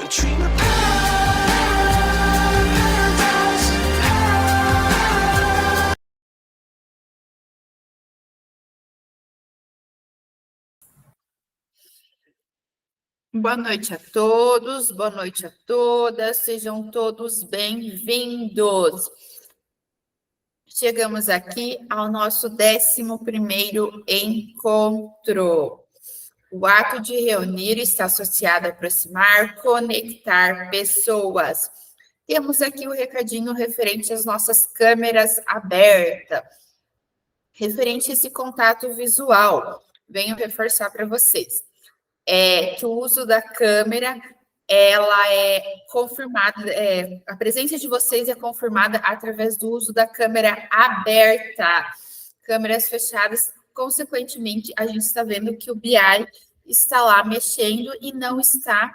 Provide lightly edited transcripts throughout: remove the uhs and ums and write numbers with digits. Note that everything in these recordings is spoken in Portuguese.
a dream of paradise. Boa noite a todos, boa noite a todas, sejam todos bem-vindos. Chegamos aqui ao nosso 11º encontro. O ato de reunir está associado a aproximar, conectar pessoas. Temos aqui o recadinho referente às nossas câmeras abertas, referente a esse contato visual. Venho reforçar para vocês. Que o uso da câmera, ela é confirmada, a presença de vocês é confirmada através do uso da câmera aberta. Câmeras fechadas, consequentemente, a gente está vendo que o BI está lá mexendo e não está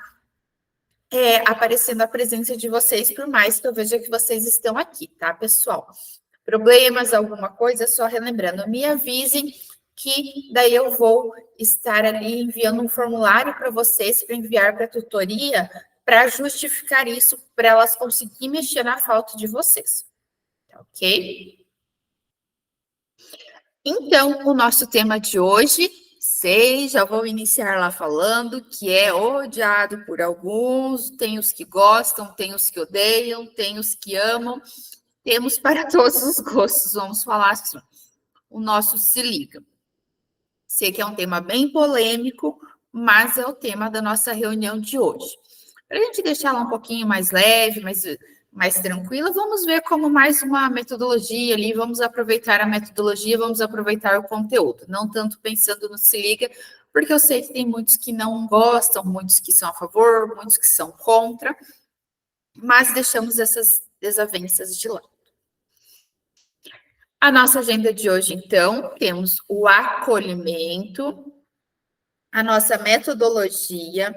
aparecendo a presença de vocês, por mais que eu veja que vocês estão aqui, tá, pessoal? Problemas, alguma coisa, só relembrando, me avisem que daí eu vou estar ali enviando um formulário para vocês, para enviar para a tutoria, para justificar isso, para elas conseguirem mexer na falta de vocês. Tá, ok? Então, o nosso tema de hoje, já vou iniciar lá falando, que é odiado por alguns, tem os que gostam, tem os que odeiam, tem os que amam, temos para todos os gostos, vamos falar assim. O nosso Se Liga. Sei que é um tema bem polêmico, mas é o tema da nossa reunião de hoje. Para a gente deixar ela um pouquinho mais leve, mais tranquila, vamos ver como mais uma metodologia ali, vamos aproveitar a metodologia, vamos aproveitar o conteúdo, não tanto pensando no Se Liga, porque eu sei que tem muitos que não gostam, muitos que são a favor, muitos que são contra, mas deixamos essas desavenças de lado. A nossa agenda de hoje, então, temos o acolhimento, a nossa metodologia,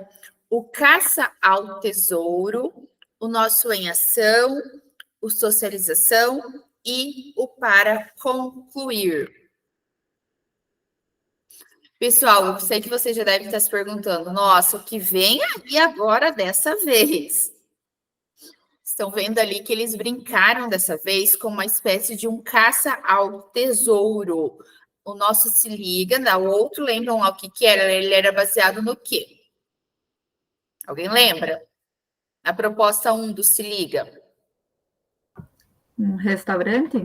o caça ao tesouro, o nosso em ação, o socialização e o para concluir. Pessoal, eu sei que vocês já devem estar se perguntando, nossa, o que vem aí agora dessa vez? Estão vendo ali que eles brincaram dessa vez com uma espécie de um caça ao tesouro. O nosso Se Liga, o outro, lembram lá o que era? Ele era baseado no quê? Alguém lembra? A proposta 1 do Se Liga. Um restaurante?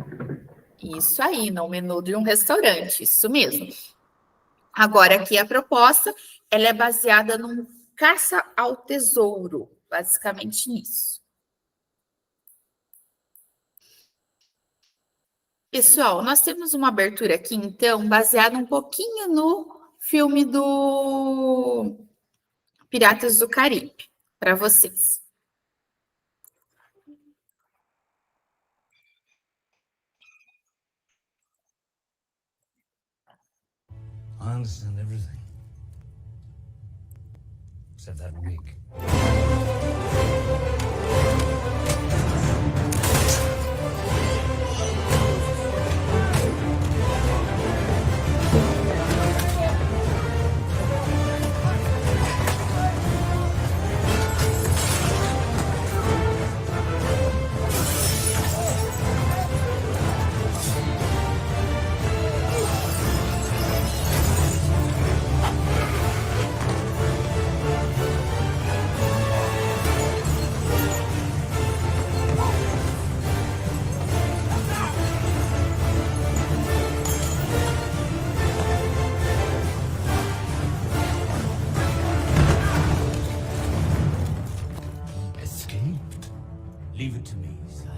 Isso aí, no menu de um restaurante, isso mesmo. Agora, aqui a proposta, ela é baseada num caça ao tesouro, basicamente nisso. Pessoal, nós temos uma abertura aqui, então, baseada um pouquinho no filme do Piratas do Caribe, para vocês. I understand everything. Except that wig. Escaped? Leave it to me, sire.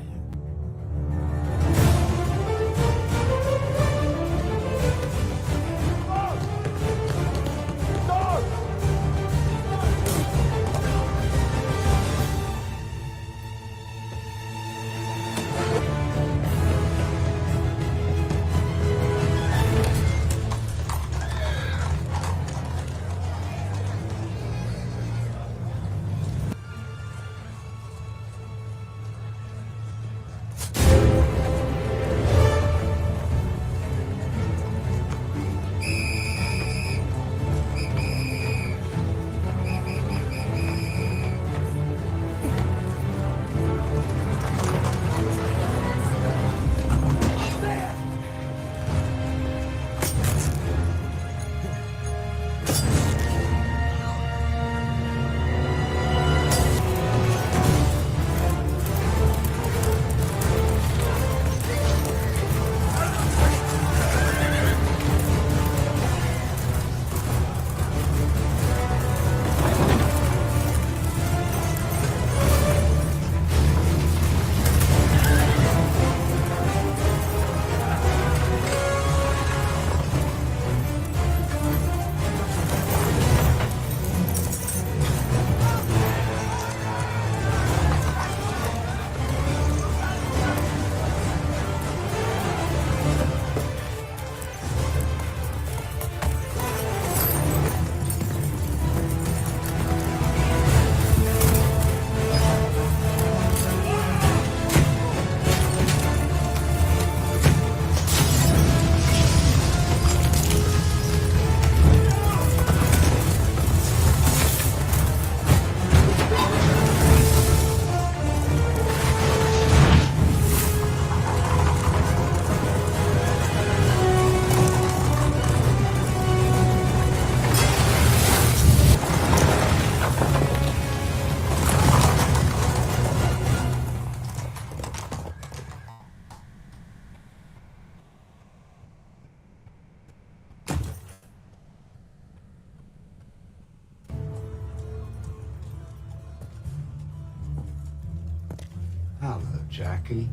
Hello, Jackie.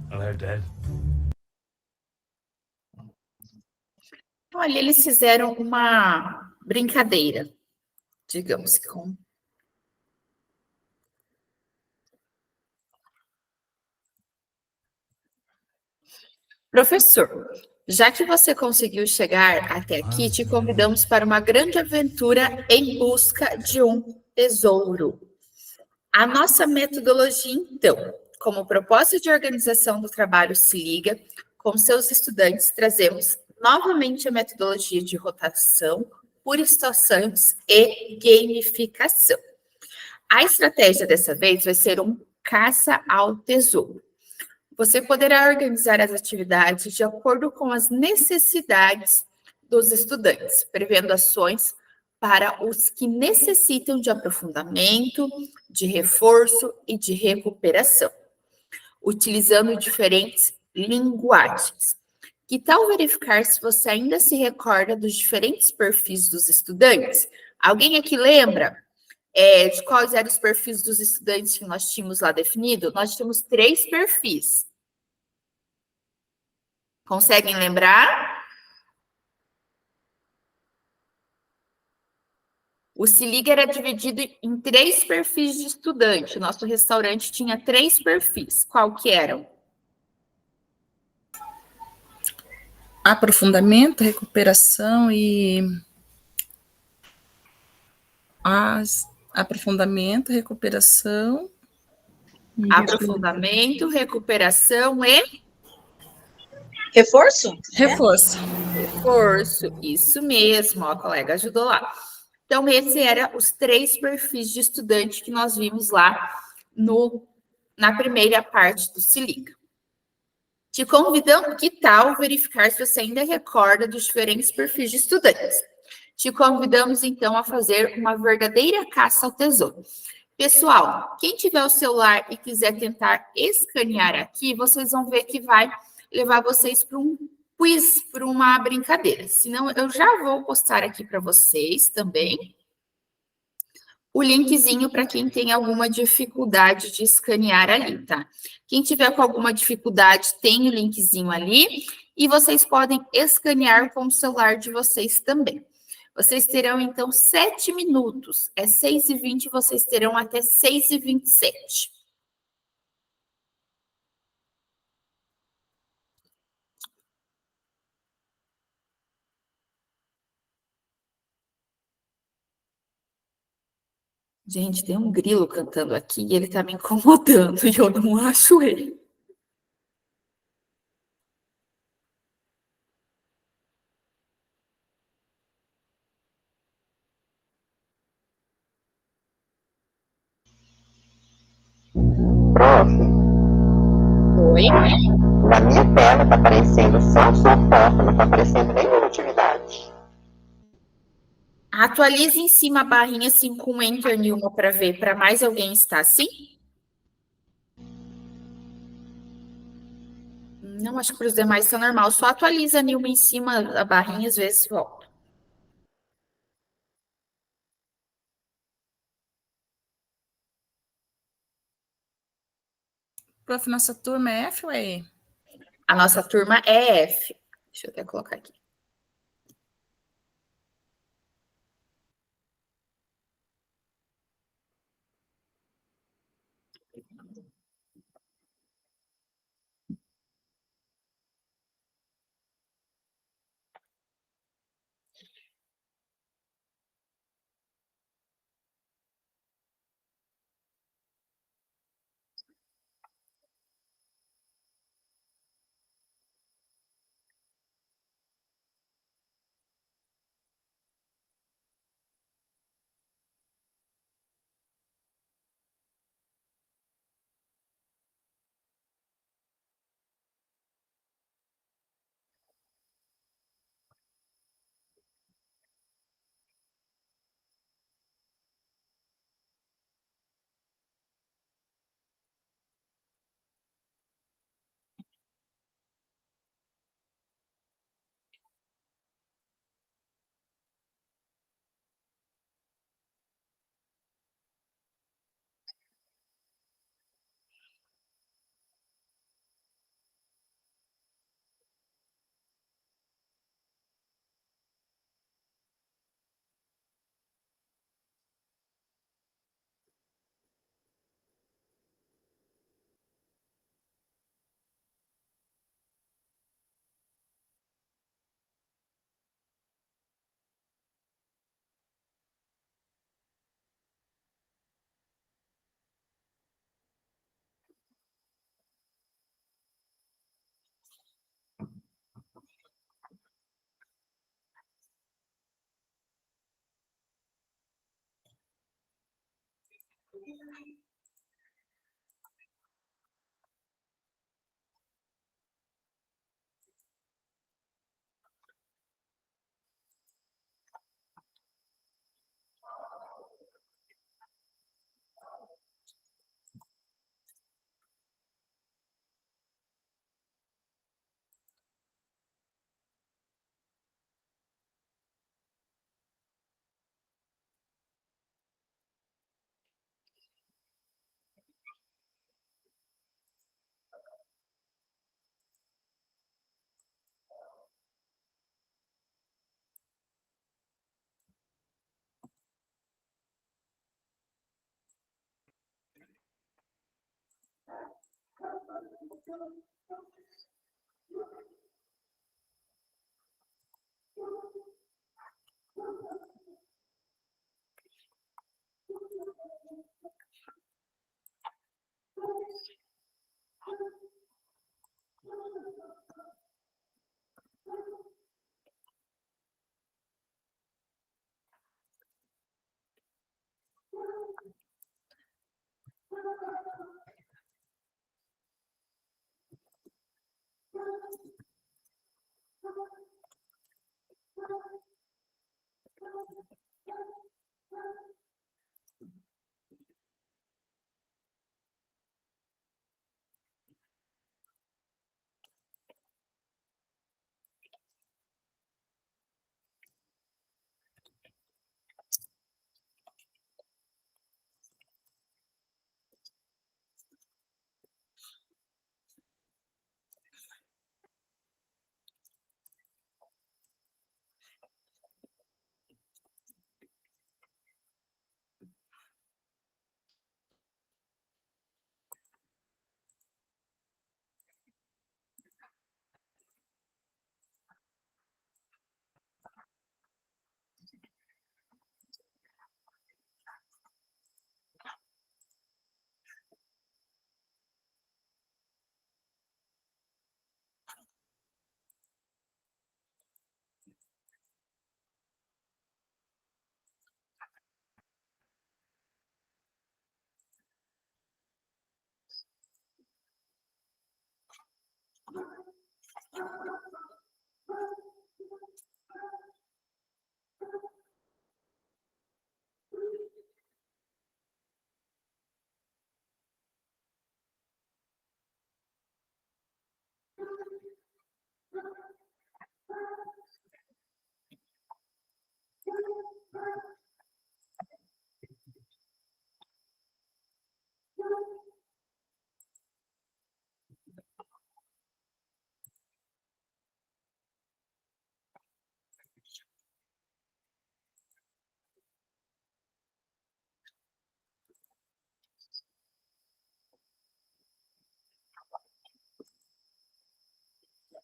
Hello, Dad. Olha, eles fizeram uma brincadeira, digamos, com professor. Já que você conseguiu chegar até aqui, te convidamos para uma grande aventura em busca de um tesouro. A nossa metodologia, então, como propósito de organização do trabalho se liga, com seus estudantes, trazemos novamente a metodologia de rotação por estações e gamificação. A estratégia dessa vez vai ser um caça ao tesouro. Você poderá organizar as atividades de acordo com as necessidades dos estudantes, prevendo ações para os que necessitam de aprofundamento, de reforço e de recuperação, utilizando diferentes linguagens. Que tal verificar se você ainda se recorda dos diferentes perfis dos estudantes? Alguém aqui lembra de quais eram os perfis dos estudantes que nós tínhamos lá definido? Nós tínhamos 3 perfis. Conseguem lembrar? O Se Liga era dividido em 3 perfis de estudante. Nosso restaurante tinha 3 perfis. Qual que eram? Aprofundamento, recuperação e aprofundamento, recuperação. Aprofundamento, recuperação e Reforço? Reforço. reforço. Isso mesmo, ó, a colega ajudou lá. Então, esse era os 3 perfis de estudante que nós vimos lá na primeira parte do Se Liga. Te convidamos, que tal verificar se você ainda recorda dos diferentes perfis de estudantes? Te convidamos, então, a fazer uma verdadeira caça ao tesouro. Pessoal, quem tiver o celular e quiser tentar escanear aqui, vocês vão ver que vai levar vocês para um quiz, para uma brincadeira. Senão, eu já vou postar aqui para vocês também o linkzinho para quem tem alguma dificuldade de escanear ali, tá? Quem tiver com alguma dificuldade, tem o linkzinho ali e vocês podem escanear com o celular de vocês também. Vocês terão, então, 7 minutos. É 6h20, vocês terão até 6h27. Gente, tem um grilo cantando aqui e ele tá me incomodando e eu não acho ele. Prof, Oi? na minha tela tá aparecendo só sua foto, não tá aparecendo nenhuma atividade. Atualize em cima a barrinha assim com Enter Nilma para ver para mais alguém está assim? Não, acho que para os demais está normal. Só atualiza a Nilma em cima a barrinha, às vezes volta. Prof, nossa turma é F ou é E? A nossa turma é F. Deixa eu até colocar aqui.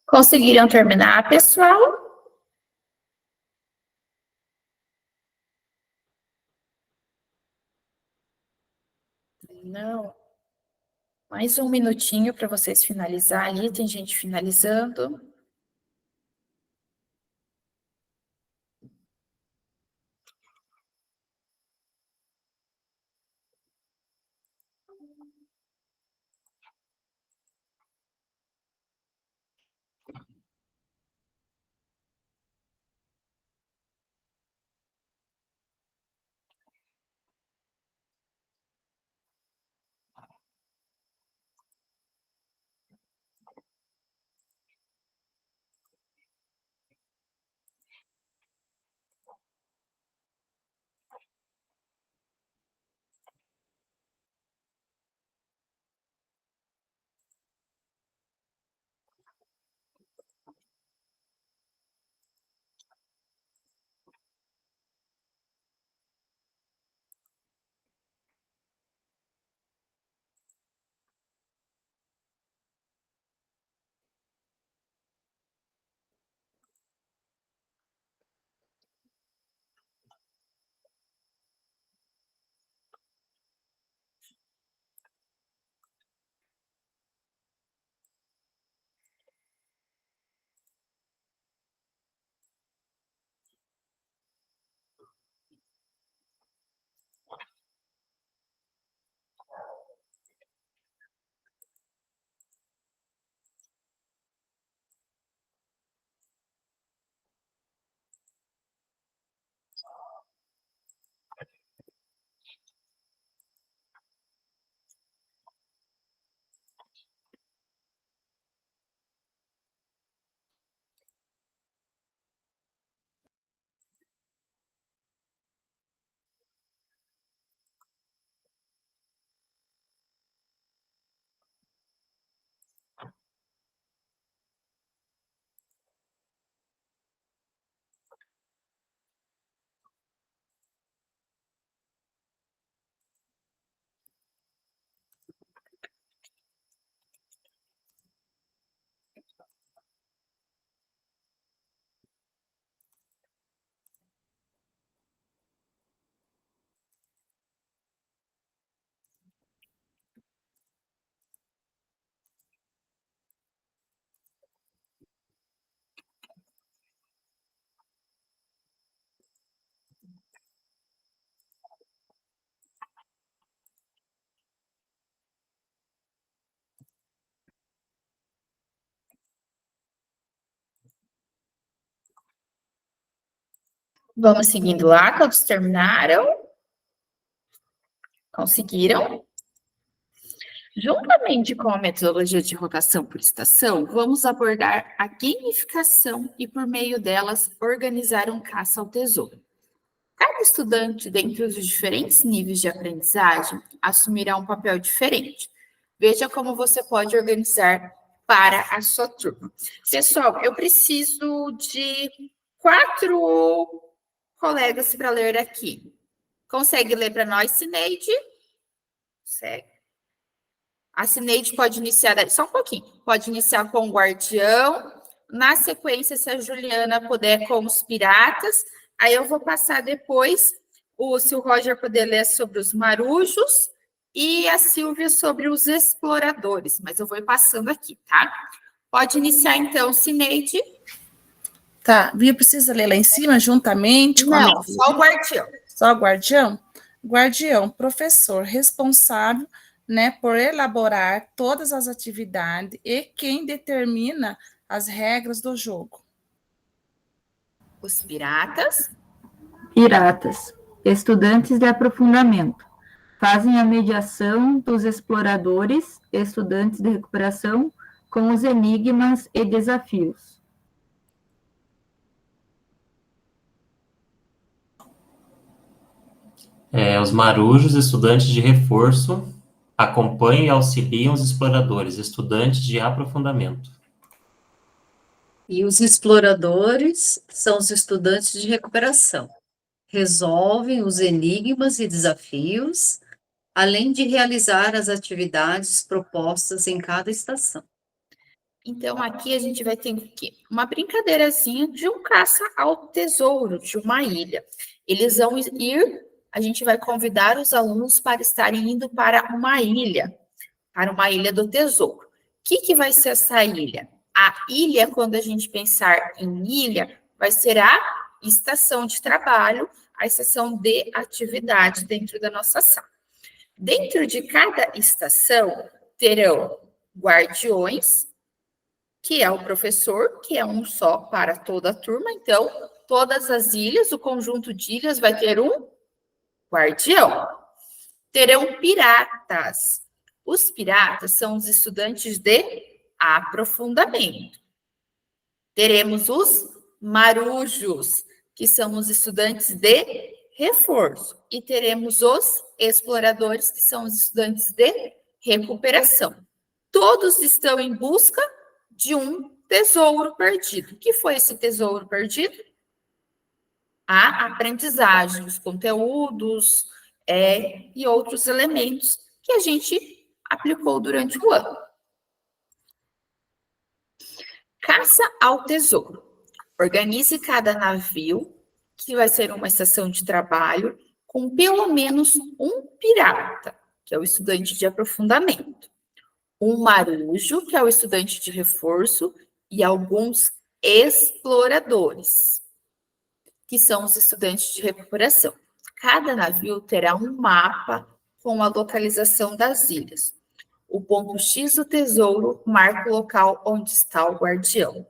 Conseguiram terminar, pessoal? Não. Mais um minutinho para vocês finalizar ali. Tem gente finalizando. Vamos seguindo lá, todos terminaram? Conseguiram? Juntamente com a metodologia de rotação por estação, vamos abordar a gamificação e, por meio delas, organizar um caça ao tesouro. Cada estudante, dentre os diferentes níveis de aprendizagem, assumirá um papel diferente. Veja como você pode organizar para a sua turma. Pessoal, eu preciso de 4 colegas para ler aqui. Consegue ler para nós, Cineide? Consegue. A Cineide pode iniciar, só um pouquinho, pode iniciar com o guardião, na sequência, se a Juliana puder, com os piratas, aí eu vou passar depois, se o Roger puder ler sobre os marujos, e a Silvia sobre os exploradores, mas eu vou passando aqui, tá? Pode iniciar então, Cineide. Tá, Bia precisa ler lá em cima, juntamente com a Não, só o guardião. Só o guardião? Guardião, professor responsável, né, por elaborar todas as atividades e quem determina as regras do jogo. Os piratas. Piratas, estudantes de aprofundamento, fazem a mediação dos exploradores, estudantes de recuperação, com os enigmas e desafios. Os marujos, estudantes de reforço, acompanham e auxiliam os exploradores, estudantes de aprofundamento. E os exploradores são os estudantes de recuperação. Resolvem os enigmas e desafios, além de realizar as atividades propostas em cada estação. Então, aqui a gente vai ter uma brincadeirazinha de um caça ao tesouro, de uma ilha. Eles vão ir, a gente vai convidar os alunos para estarem indo para uma ilha do tesouro. O que vai ser essa ilha? A ilha, quando a gente pensar em ilha, vai ser a estação de trabalho, a estação de atividade dentro da nossa sala. Dentro de cada estação, terão guardiões, que é o professor, que é um só para toda a turma. Então, todas as ilhas, o conjunto de ilhas vai ter um guardião. Terão piratas. Os piratas são os estudantes de aprofundamento. Teremos os marujos, que são os estudantes de reforço. E teremos os exploradores, que são os estudantes de recuperação. Todos estão em busca de um tesouro perdido. O que foi esse tesouro perdido? A aprendizagem, os conteúdos e outros elementos que a gente aplicou durante o ano. Caça ao tesouro. Organize cada navio, que vai ser uma estação de trabalho, com pelo menos um pirata, que é o estudante de aprofundamento, um marujo, que é o estudante de reforço, e alguns exploradores, que são os estudantes de recuperação. Cada navio terá um mapa com a localização das ilhas. O ponto X do tesouro marca o local onde está o guardião.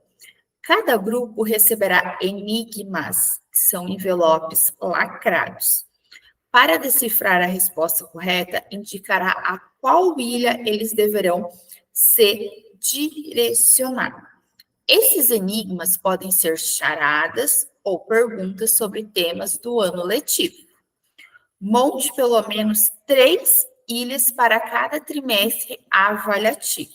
Cada grupo receberá enigmas, que são envelopes lacrados. Para decifrar a resposta correta, indicará a qual ilha eles deverão se direcionar. Esses enigmas podem ser charadas ou perguntas sobre temas do ano letivo. Monte pelo menos 3 ilhas para cada trimestre avaliativo.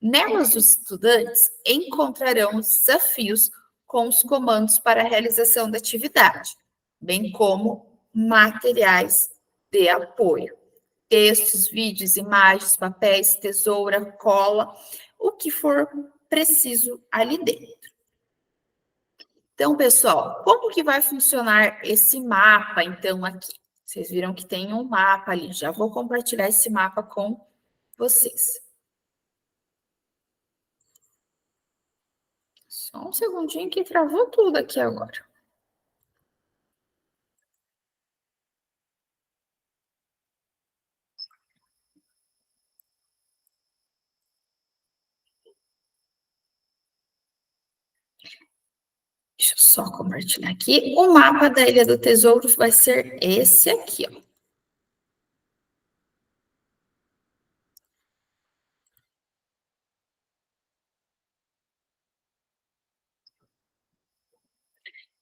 Nelas, os estudantes encontrarão os desafios com os comandos para a realização da atividade, bem como materiais de apoio. Textos, vídeos, imagens, papéis, tesoura, cola, o que for preciso ali dentro. Então, pessoal, como que vai funcionar esse mapa, então, aqui? Vocês viram que tem um mapa ali, já vou compartilhar esse mapa com vocês. Só um segundinho que travou tudo aqui agora. Deixa eu só compartilhar aqui. O mapa da Ilha do Tesouro vai ser esse aqui, ó.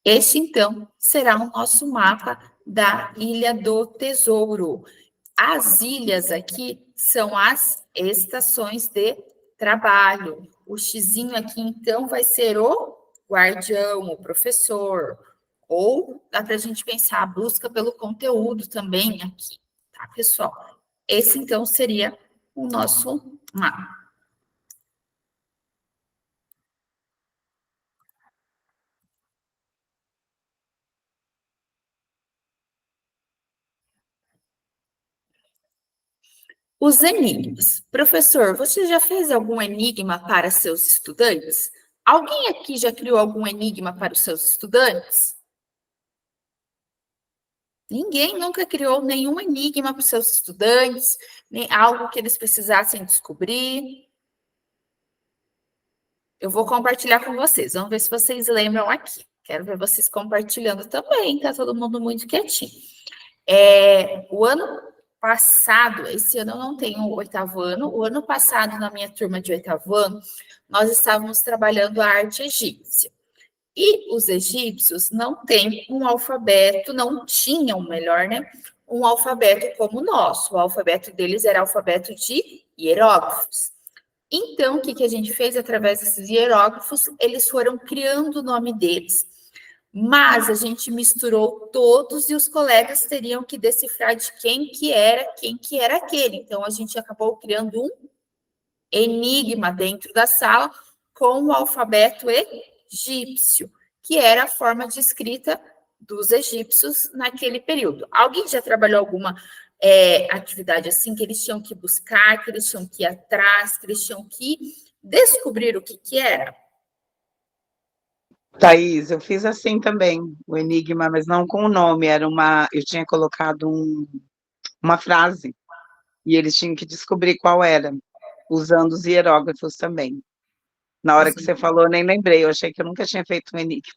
Esse, então, será o nosso mapa da Ilha do Tesouro. As ilhas aqui são as estações de trabalho. O xizinho aqui, então, vai ser o guardião, o professor. Ou dá para a gente pensar a busca pelo conteúdo também aqui, tá, pessoal? Esse, então, seria o nosso mapa. Os enigmas. Professor, você já fez algum enigma para seus estudantes? Alguém aqui já criou algum enigma para os seus estudantes? Ninguém nunca criou nenhum enigma para os seus estudantes, nem algo que eles precisassem descobrir. Eu vou compartilhar com vocês, vamos ver se vocês lembram aqui. Quero ver vocês compartilhando também, tá todo mundo muito quietinho. O ano passado, esse ano eu não tenho o 8º ano, o ano passado, na minha turma de 8º ano, nós estávamos trabalhando a arte egípcia. E os egípcios não têm um alfabeto, não tinham, melhor, né? Um alfabeto como o nosso. O alfabeto deles era alfabeto de hieróglifos. Então, o que a gente fez através desses hieróglifos? Eles foram criando o nome deles. Mas a gente misturou todos e os colegas teriam que decifrar de quem que era aquele. Então, a gente acabou criando um enigma dentro da sala com o alfabeto egípcio, que era a forma de escrita dos egípcios naquele período. Alguém já trabalhou alguma atividade assim, que eles tinham que buscar, que eles tinham que ir atrás, que eles tinham que descobrir o que era? Thaís, eu fiz assim também, o enigma, mas não com o nome, eu tinha colocado uma frase, e eles tinham que descobrir qual era, usando os hieróglifos também. Na hora que você falou, eu nem lembrei, eu achei que eu nunca tinha feito um enigma,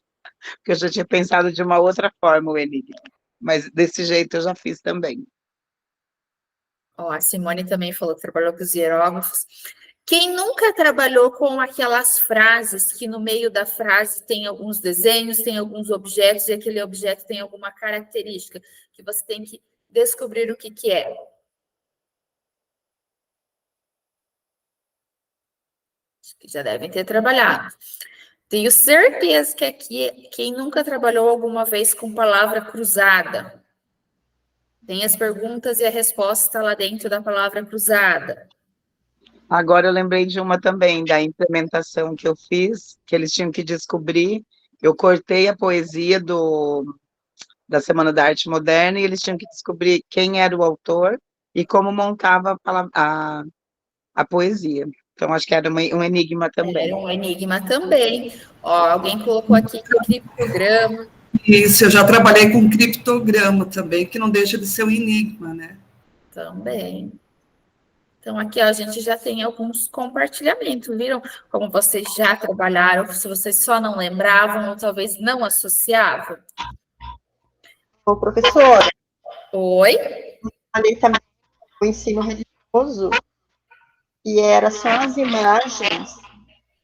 porque eu já tinha pensado de uma outra forma o enigma, mas desse jeito eu já fiz também. Ó, a Simone também falou que trabalhou com os hieróglifos. Quem nunca trabalhou com aquelas frases que no meio da frase tem alguns desenhos, tem alguns objetos, e aquele objeto tem alguma característica que você tem que descobrir o que é? Acho que já devem ter trabalhado. Tenho certeza que aqui, quem nunca trabalhou alguma vez com palavra cruzada? Tem as perguntas e a resposta lá dentro da palavra cruzada. Agora eu lembrei de uma também, da implementação que eu fiz, que eles tinham que descobrir, eu cortei a poesia da Semana da Arte Moderna, e eles tinham que descobrir quem era o autor e como montava a poesia. Então, acho que era um enigma também. Era um enigma também. Ó, alguém colocou aqui criptograma. Isso, eu já trabalhei com criptograma também, que não deixa de ser um enigma, né? Também. Então, aqui ó, a gente já tem alguns compartilhamentos, viram? Como vocês já trabalharam, se vocês só não lembravam ou talvez não associavam. Ô, professora. Oi? Falei também o ensino religioso, e era só as imagens,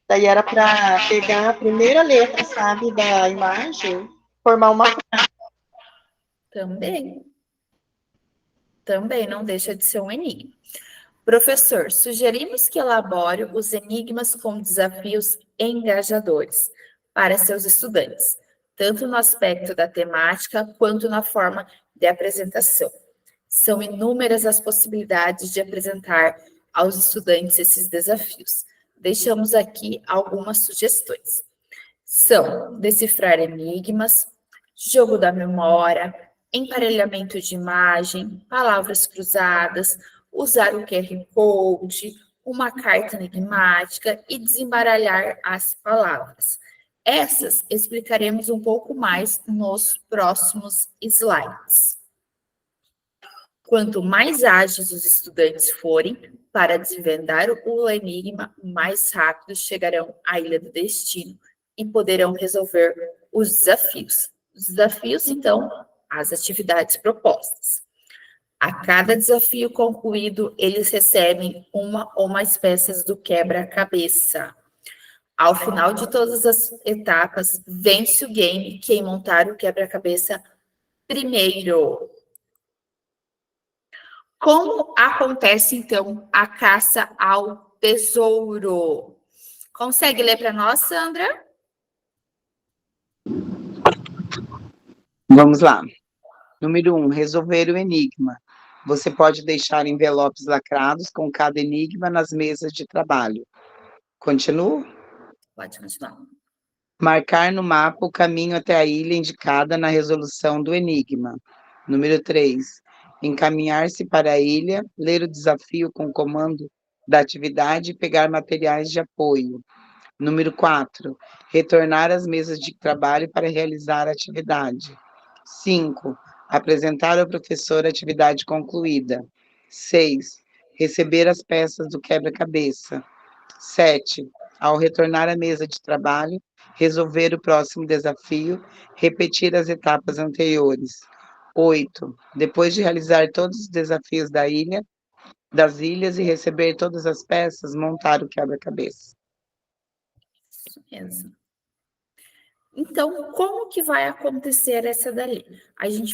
daí era para pegar a primeira letra, sabe, da imagem, formar uma frase. Também. Também não deixa de ser um enigma. Professor, sugerimos que elabore os enigmas com desafios engajadores para seus estudantes, tanto no aspecto da temática quanto na forma de apresentação. São inúmeras as possibilidades de apresentar aos estudantes esses desafios. Deixamos aqui algumas sugestões. São decifrar enigmas, jogo da memória, emparelhamento de imagem, palavras cruzadas, usar o QR Code, uma carta enigmática e desembaralhar as palavras. Essas explicaremos um pouco mais nos próximos slides. Quanto mais ágeis os estudantes forem para desvendar o enigma, mais rápido chegarão à Ilha do Destino e poderão resolver os desafios. Os desafios, então, as atividades propostas. A cada desafio concluído, eles recebem uma ou mais peças do quebra-cabeça. Ao final de todas as etapas, vence o game quem montar o quebra-cabeça primeiro. Como acontece, então, a caça ao tesouro? Consegue ler para nós, Sandra? Vamos lá. Número 1, resolver o enigma. Você pode deixar envelopes lacrados com cada enigma nas mesas de trabalho. Continuo? Pode continuar. Marcar no mapa o caminho até a ilha indicada na resolução do enigma. Número 3, encaminhar-se para a ilha, ler o desafio com o comando da atividade e pegar materiais de apoio. Número 4, retornar às mesas de trabalho para realizar a atividade. 5, apresentar ao professor a atividade concluída. 6, receber as peças do quebra-cabeça. 7, ao retornar à mesa de trabalho, resolver o próximo desafio, repetir as etapas anteriores. 8, depois de realizar todos os desafios das ilhas e receber todas as peças, montar o quebra-cabeça. Isso mesmo. Então, como que vai acontecer essa dali?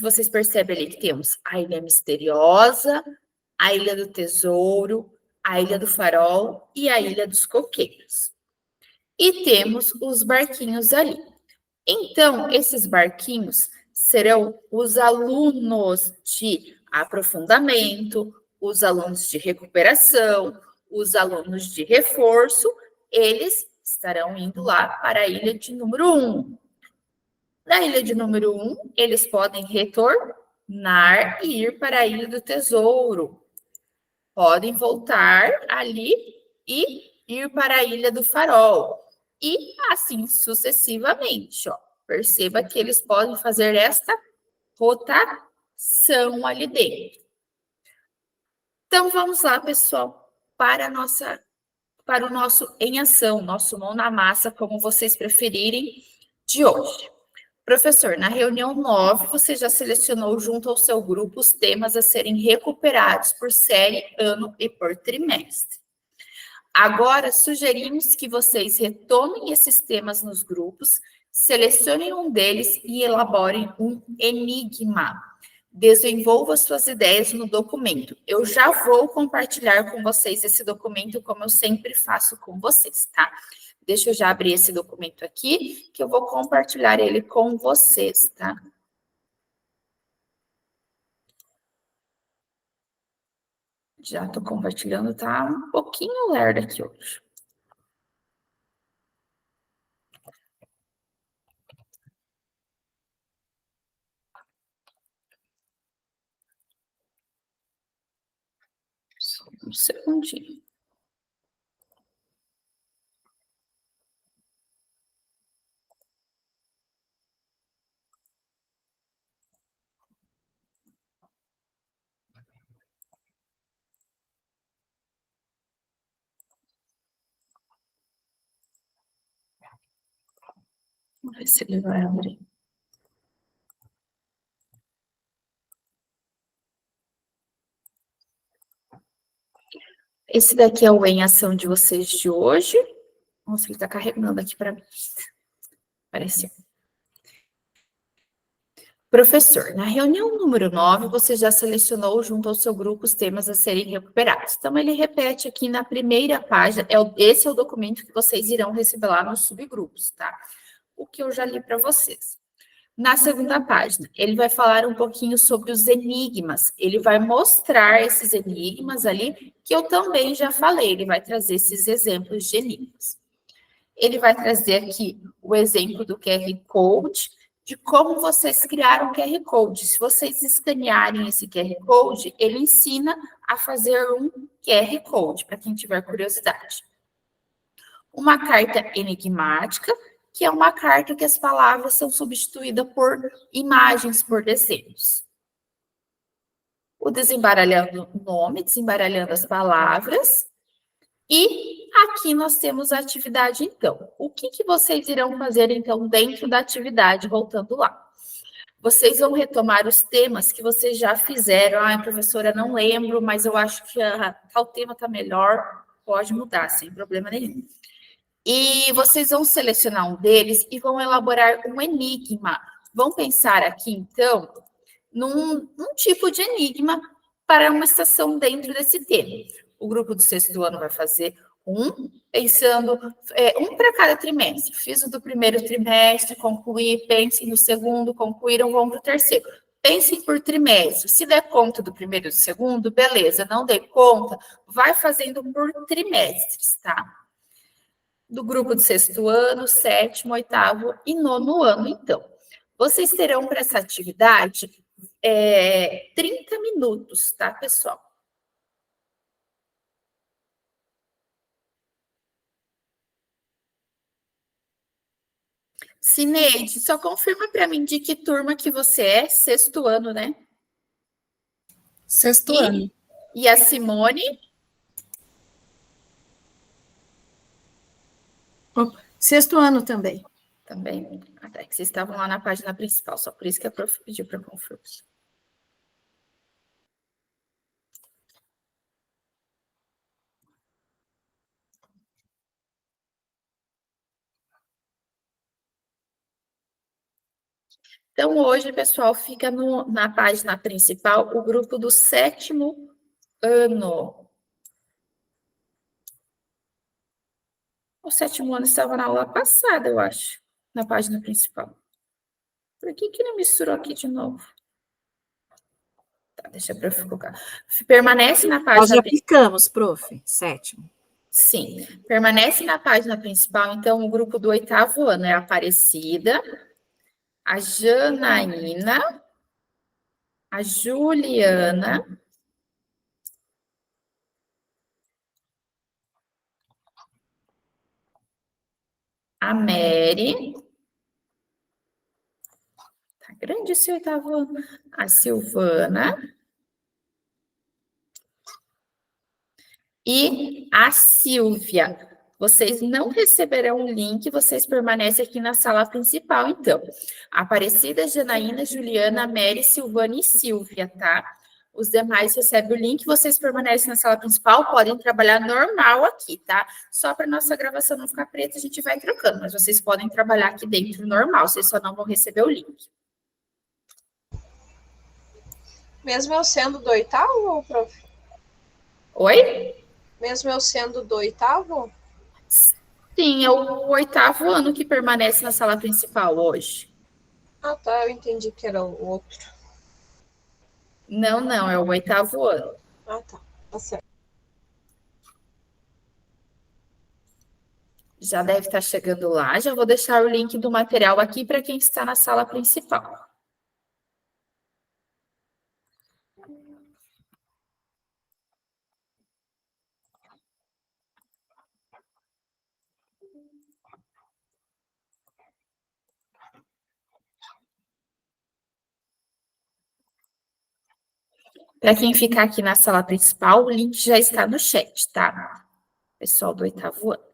Vocês percebem ali que temos a Ilha Misteriosa, a Ilha do Tesouro, a Ilha do Farol e a Ilha dos Coqueiros. E temos os barquinhos ali. Então, esses barquinhos serão os alunos de aprofundamento, os alunos de recuperação, os alunos de reforço, eles estarão indo lá para a ilha de número 1. Na ilha de número 1, eles podem retornar e ir para a Ilha do Tesouro. Podem voltar ali e ir para a Ilha do Farol. E assim sucessivamente, ó. Perceba que eles podem fazer esta rotação ali dentro. Então, vamos lá, pessoal, para o nosso em ação, nosso mão na massa, como vocês preferirem, de hoje. Professor, na reunião 9, você já selecionou junto ao seu grupo os temas a serem recuperados por série, ano e por trimestre. Agora, sugerimos que vocês retomem esses temas nos grupos, selecionem um deles e elaborem um enigma. Desenvolva suas ideias no documento. Eu já vou compartilhar com vocês esse documento, como eu sempre faço com vocês, tá? Deixa eu já abrir esse documento aqui, que eu vou compartilhar ele com vocês, tá? Já estou compartilhando, tá um pouquinho lerdo aqui hoje. Só um segundinho. Vamos ver se ele vai abrir. Esse daqui é o em ação de vocês de hoje. Nossa, ele está carregando aqui para mim. Apareceu. Professor, na reunião número 9, você já selecionou junto ao seu grupo os temas a serem recuperados. Então, ele repete aqui na primeira página, esse é o documento que vocês irão receber lá nos subgrupos, tá? O que eu já li para vocês. Na segunda página, ele vai falar um pouquinho sobre os enigmas. Ele vai mostrar esses enigmas ali, que eu também já falei. Ele vai trazer esses exemplos de enigmas. Ele vai trazer aqui o exemplo do QR Code, de como vocês criaram o QR Code. Se vocês escanearem esse QR Code, ele ensina a fazer um QR Code, para quem tiver curiosidade. Uma carta enigmática, que é uma carta que as palavras são substituídas por imagens, por desenhos. O desembaralhando o nome, desembaralhando as palavras. E aqui nós temos a atividade, então. O que vocês irão fazer, então, dentro da atividade, voltando lá? Vocês vão retomar os temas que vocês já fizeram. Ah, professora, não lembro, mas eu acho que tal tema está melhor. Pode mudar, sem problema nenhum. E vocês vão selecionar um deles e vão elaborar um enigma. Vão pensar aqui, então, num tipo de enigma para uma estação dentro desse tema. O grupo do 6º ano vai fazer pensando um para cada trimestre. Fiz o do primeiro trimestre, concluí, pensem no segundo, concluíram, vão para o terceiro. Pensem por trimestre. Se der conta do primeiro e do segundo, beleza. Não dei conta, vai fazendo por trimestres, tá? Do grupo do 6º ano, 7º, 8º e 9º ano, então. Vocês terão para essa atividade 30 minutos, tá, pessoal? Cineide, só confirma para mim de que turma que você é, 6º ano, né? 6º ano. E a Simone? 6º ano também. Também. Até que vocês estavam lá na página principal, só por isso que a prof pediu para confirmar. Então, hoje, pessoal, fica na página principal o grupo do 7º ano. O 7º ano estava na aula passada, eu acho, na página principal. Por que não misturou aqui de novo? Tá, deixa eu colocar. Permanece na página... Nós já aplicamos, prof, 7º. Sim, permanece na página principal, então, o grupo do 8º ano é a Aparecida, a Janaína, a Juliana, a Mary, tá grande esse 8º ano, a Silvana e a Silvia. Vocês não receberão o link, vocês permanecem aqui na sala principal, então. Aparecida, Janaína, Juliana, Mary, Silvana e Silvia, tá? Os demais recebem o link, vocês permanecem na sala principal, podem trabalhar normal aqui, tá? Só para nossa gravação não ficar preta, a gente vai trocando, mas vocês podem trabalhar aqui dentro normal, vocês só não vão receber o link. Mesmo eu sendo do 8º, prof? Oi? Mesmo eu sendo do 8º? Sim, é o 8º ano que permanece na sala principal hoje. Ah, tá, eu entendi que era o outro. Não, é o 8º ano. Ah, tá certo. Já deve estar chegando lá, já vou deixar o link do material aqui para quem está na sala principal. Para quem ficar aqui na sala principal, o link já está no chat, tá? Pessoal do 8º ano.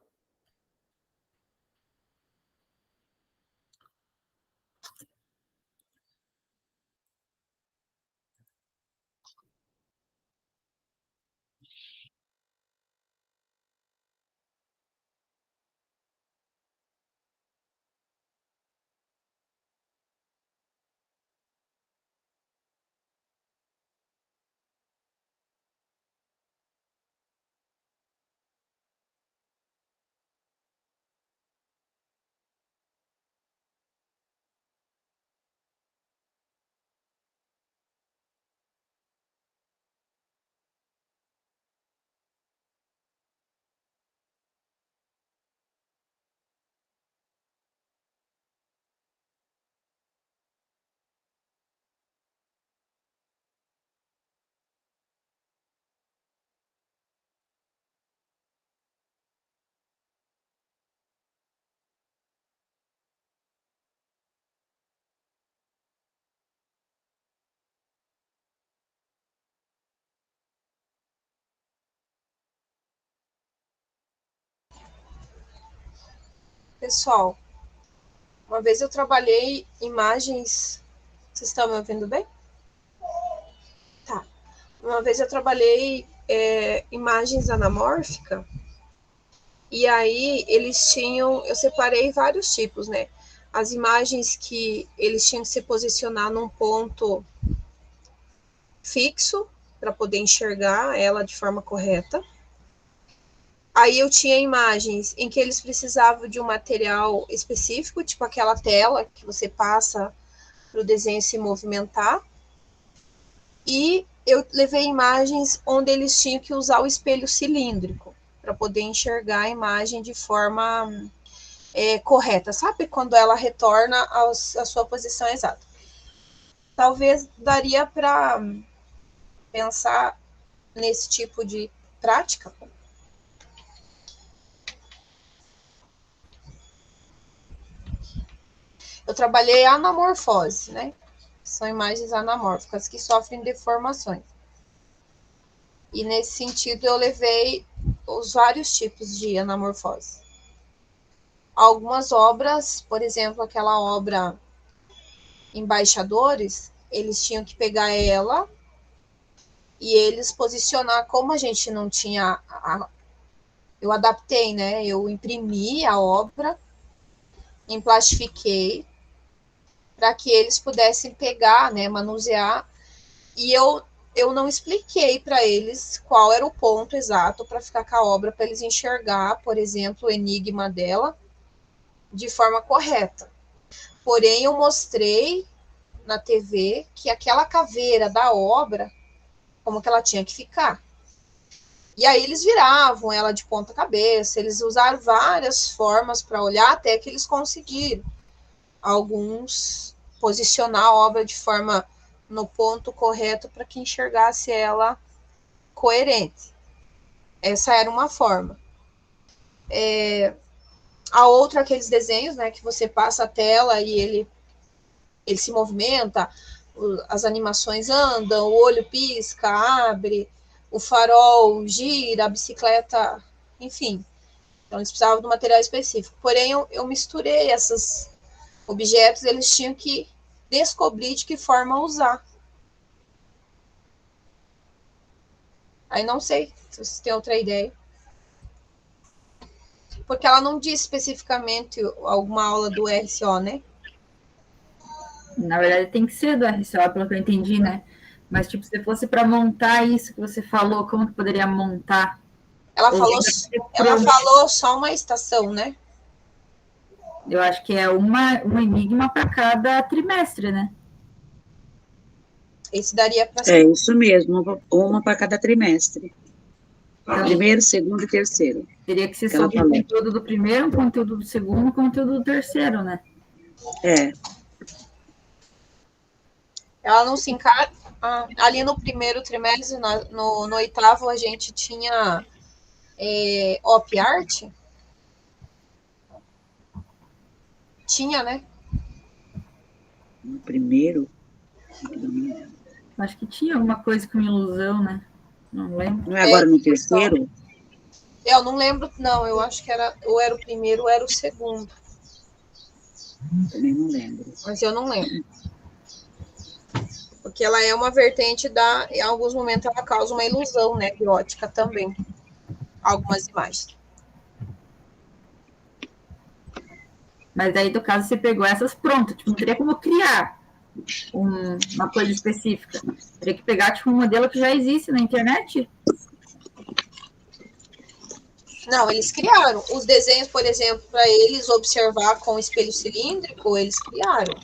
Pessoal, uma vez eu trabalhei imagens. Vocês estão me ouvindo bem? Tá. Uma vez eu trabalhei imagens anamórficas. E aí eles tinham, eu separei vários tipos, né? As imagens que eles tinham que se posicionar num ponto fixo para poder enxergar ela de forma correta. Aí eu tinha imagens em que eles precisavam de um material específico, tipo aquela tela que você passa para o desenho se movimentar. E eu levei imagens onde eles tinham que usar o espelho cilíndrico para poder enxergar a imagem de forma correta. Sabe quando ela retorna à sua posição exata? Talvez daria para pensar nesse tipo de prática. Eu trabalhei anamorfose, né? São imagens anamórficas que sofrem deformações. E nesse sentido eu levei os vários tipos de anamorfose. Algumas obras, por exemplo, aquela obra Embaixadores, eles tinham que pegar ela e eles posicionar, como a gente não tinha... eu adaptei, né? Eu imprimi a obra, emplastifiquei, para que eles pudessem pegar, né, manusear, e eu não expliquei para eles qual era o ponto exato para ficar com a obra, para eles enxergar, por exemplo, o enigma dela de forma correta. Porém, eu mostrei na TV que aquela caveira da obra, como que ela tinha que ficar. E aí eles viravam ela de ponta cabeça, eles usaram várias formas para olhar até que eles conseguiram. Alguns posicionar a obra de forma no ponto correto para que enxergasse ela coerente. Essa era uma forma. A outra, aqueles desenhos, né, que você passa a tela e ele se movimenta, as animações andam, o olho pisca, abre, o farol gira, a bicicleta, enfim. Então, eles precisavam de um material específico. Porém, eu misturei esses objetos, eles tinham que descobrir de que forma usar. Aí não sei se vocês têm outra ideia. Porque ela não diz especificamente alguma aula do RCO, né? Na verdade, tem que ser do RCO, pelo que eu entendi, né? Mas, tipo, se fosse para montar isso que você falou, como que poderia montar? Ela falou só uma estação, né? Eu acho que é um enigma para cada trimestre, né? Esse daria para ser. É isso mesmo, uma para cada trimestre. Então, primeiro, segundo e terceiro. Teria que ser sobre o conteúdo do primeiro, o conteúdo do segundo, o conteúdo do terceiro, né? É. Ela não se encaixa. Ali no primeiro trimestre, no oitavo, a gente tinha Op Art. Tinha, né? No primeiro? Acho que tinha alguma coisa com ilusão, né? Não lembro. Não é agora no terceiro? Eu não lembro, não. Eu acho que ou era o primeiro ou era o segundo. Também não lembro. Mas eu não lembro. Porque ela é uma vertente em alguns momentos ela causa uma ilusão, né? De ótica também. Algumas imagens. Mas aí, no caso, você pegou essas prontas. Tipo, não teria como criar uma coisa específica. Teria que pegar, tipo, um modelo que já existe na internet. Não, eles criaram. Os desenhos, por exemplo, para eles observar com espelho cilíndrico, eles criaram.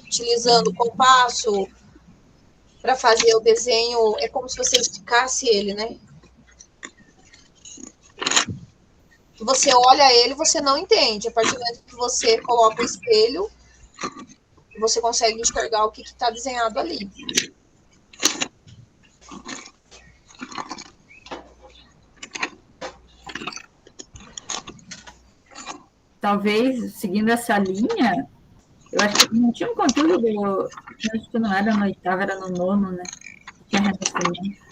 Utilizando o compasso para fazer o desenho, é como se você esticasse ele, né? Você olha ele, você não entende. A partir do momento que você coloca o espelho, você consegue enxergar o que está desenhado ali. Talvez, seguindo essa linha, eu acho que não tinha um conteúdo acho que não era no oitavo, era no nono, né? Tinha renascimento.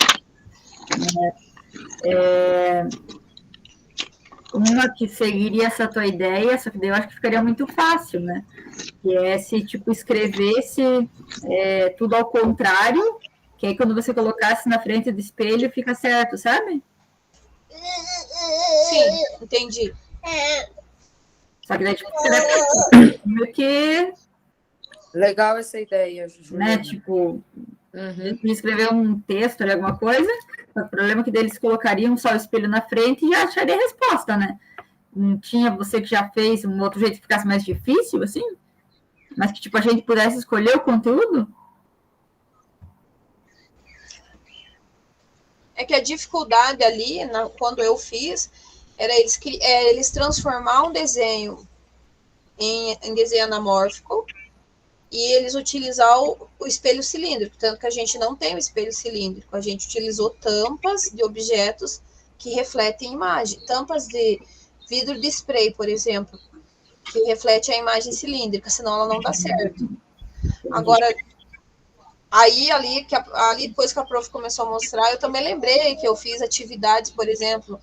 uma que seguiria essa tua ideia, só que daí eu acho que ficaria muito fácil, né? Que é se, tipo, escrevesse tudo ao contrário, que aí quando você colocasse na frente do espelho, fica certo, sabe? Sim, entendi. Só que daí, tipo, escreve meio que, Legal essa ideia, Juliana. né, tipo, escrever um texto ali, alguma coisa, o problema é que eles colocariam só o espelho na frente e já acharia a resposta, né? Não tinha você que já fez um outro jeito que ficasse mais difícil, assim? Mas que, tipo, a gente pudesse escolher o conteúdo? É que a dificuldade ali, quando eu fiz, era eles transformar um desenho em desenho anamórfico e eles utilizar o espelho cilíndrico, tanto que a gente não tem o espelho cilíndrico, a gente utilizou tampas de objetos que refletem imagem, tampas de vidro de spray, por exemplo, que reflete a imagem cilíndrica, senão ela não dá certo. Agora, aí ali depois que a prof começou a mostrar, eu também lembrei que eu fiz atividades, por exemplo,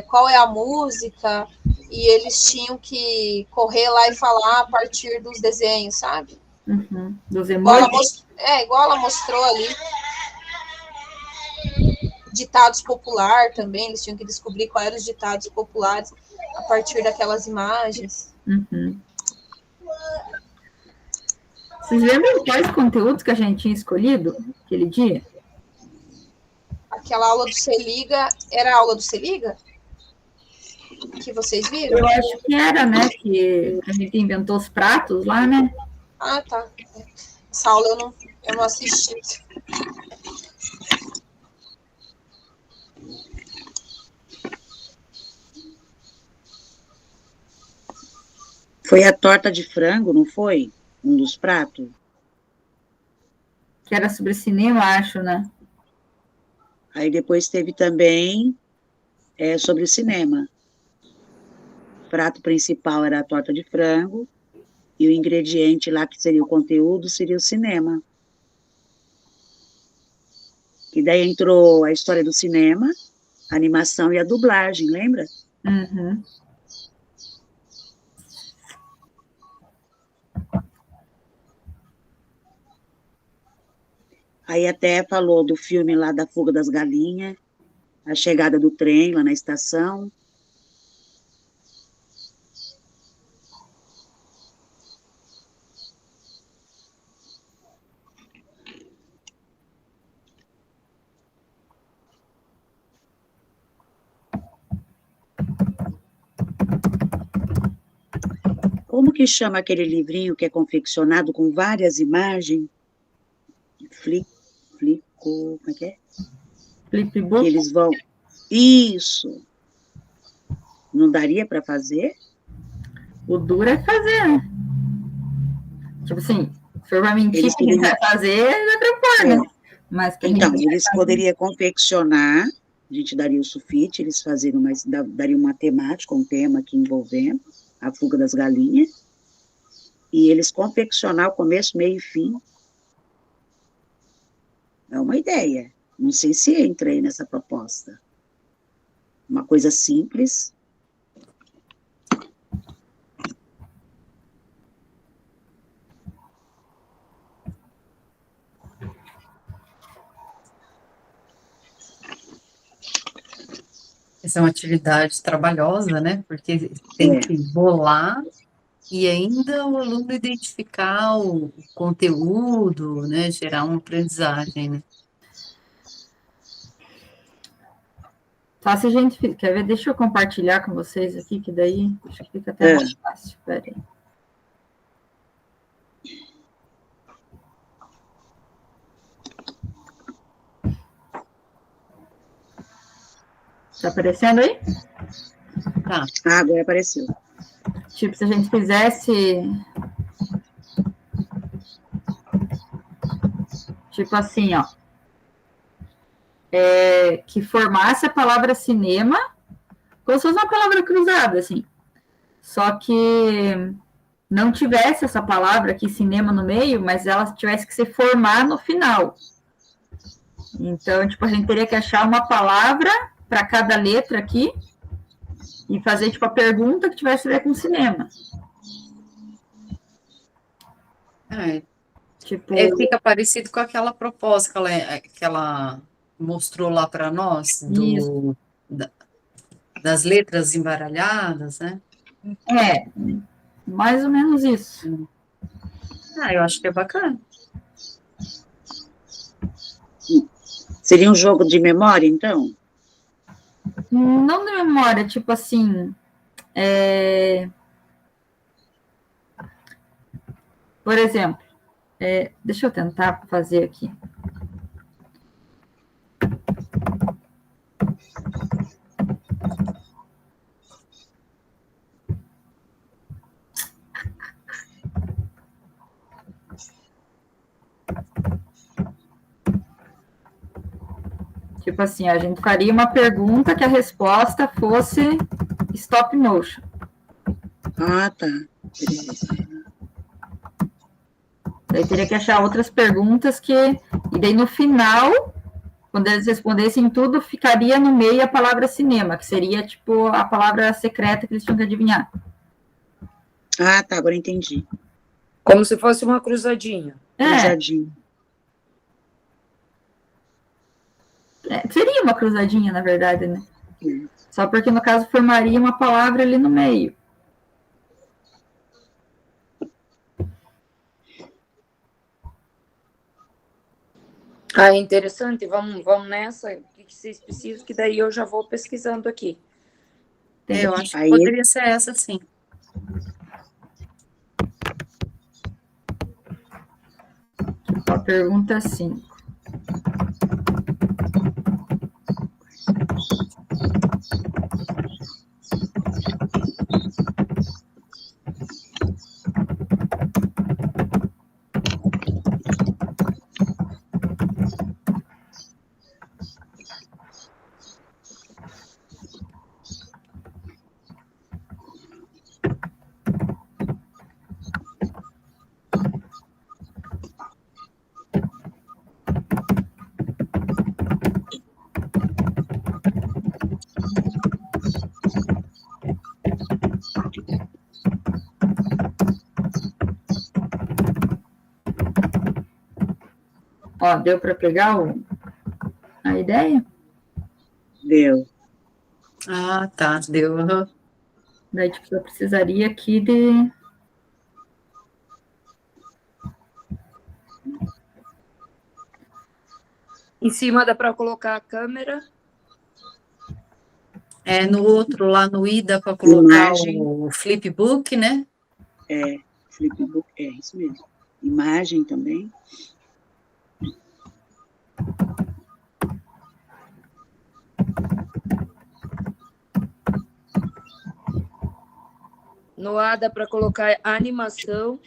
qual é a música, e eles tinham que correr lá e falar a partir dos desenhos, sabe? Dos emojis? Igual ela mostrou ali. Ditados popular também, eles tinham que descobrir quais eram os ditados populares a partir daquelas imagens. Vocês lembram quais conteúdos que a gente tinha escolhido aquele dia? Aquela aula do Se Liga, era a aula do Se Liga? Que vocês viram? Eu acho que era, né? Que a gente inventou os pratos lá, né? Ah, tá. Essa aula eu não assisti. Foi a torta de frango, não foi? Um dos pratos? Que era sobre cinema, acho, né? Aí depois teve também sobre o cinema. O prato principal era a torta de frango, e o ingrediente lá, que seria o conteúdo, seria o cinema. E daí entrou a história do cinema, a animação e a dublagem, lembra? Aí até falou do filme lá da Fuga das Galinhas, a chegada do trem lá na estação. Como que chama aquele livrinho que é confeccionado com várias imagens? Como é que é? Flipbook? Que eles vão... Isso! Não daria para fazer? O duro é fazer, né? Tipo assim, se for pra mentir, Eles quem poderiam... vai fazer, é outra forma. Mas que então, eles poderiam confeccionar, a gente daria o sulfite, eles dariam uma temática, um tema aqui envolvendo a fuga das galinhas, e eles confeccionar o começo, meio e fim. É uma ideia. Não sei se entra aí nessa proposta. Uma coisa simples. Essa é uma atividade trabalhosa, né? Porque tem que bolar e ainda o aluno identificar o conteúdo, né? Gerar uma aprendizagem, né? Só se a gente... Quer ver? Deixa eu compartilhar com vocês aqui, que daí acho que fica até mais fácil. Espera aí. Tá aparecendo aí? Tá. Ah, agora apareceu. Tipo, se a gente fizesse... Tipo assim, ó. Que formasse a palavra cinema como se fosse uma palavra cruzada, assim. Só que não tivesse essa palavra aqui, cinema, no meio, mas ela tivesse que se formar no final. Então, tipo, a gente teria que achar uma palavra para cada letra aqui e fazer, tipo, a pergunta que tivesse a ver com cinema. Tipo, Fica parecido com aquela proposta que ela mostrou lá para nós, das letras embaralhadas, né? Mais ou menos isso. Eu acho que é bacana. Seria um jogo de memória, então? Não de memória, tipo assim, por exemplo, deixa eu tentar fazer aqui. Tipo assim, a gente faria uma pergunta que a resposta fosse stop motion. Ah, tá. Daí teria que achar outras perguntas e daí no final, quando eles respondessem tudo, ficaria no meio a palavra cinema, que seria tipo a palavra secreta que eles tinham que adivinhar. Ah, tá, agora entendi. Como se fosse uma cruzadinha. Cruzadinha. Seria uma cruzadinha, na verdade, né? Só porque, no caso, formaria uma palavra ali no meio. Interessante. Vamos nessa. O que vocês precisam? Que daí eu já vou pesquisando aqui. Eu acho que poderia ser essa, sim. A pergunta 5. Ó, deu para pegar a ideia? Deu. Ah, tá, deu. Daí, tipo, eu precisaria aqui de... Em cima dá para colocar a câmera. No outro, lá no I, dá para colocar Imagem. o flipbook, né? Flipbook, isso mesmo. Imagem também. No A dá para colocar animação.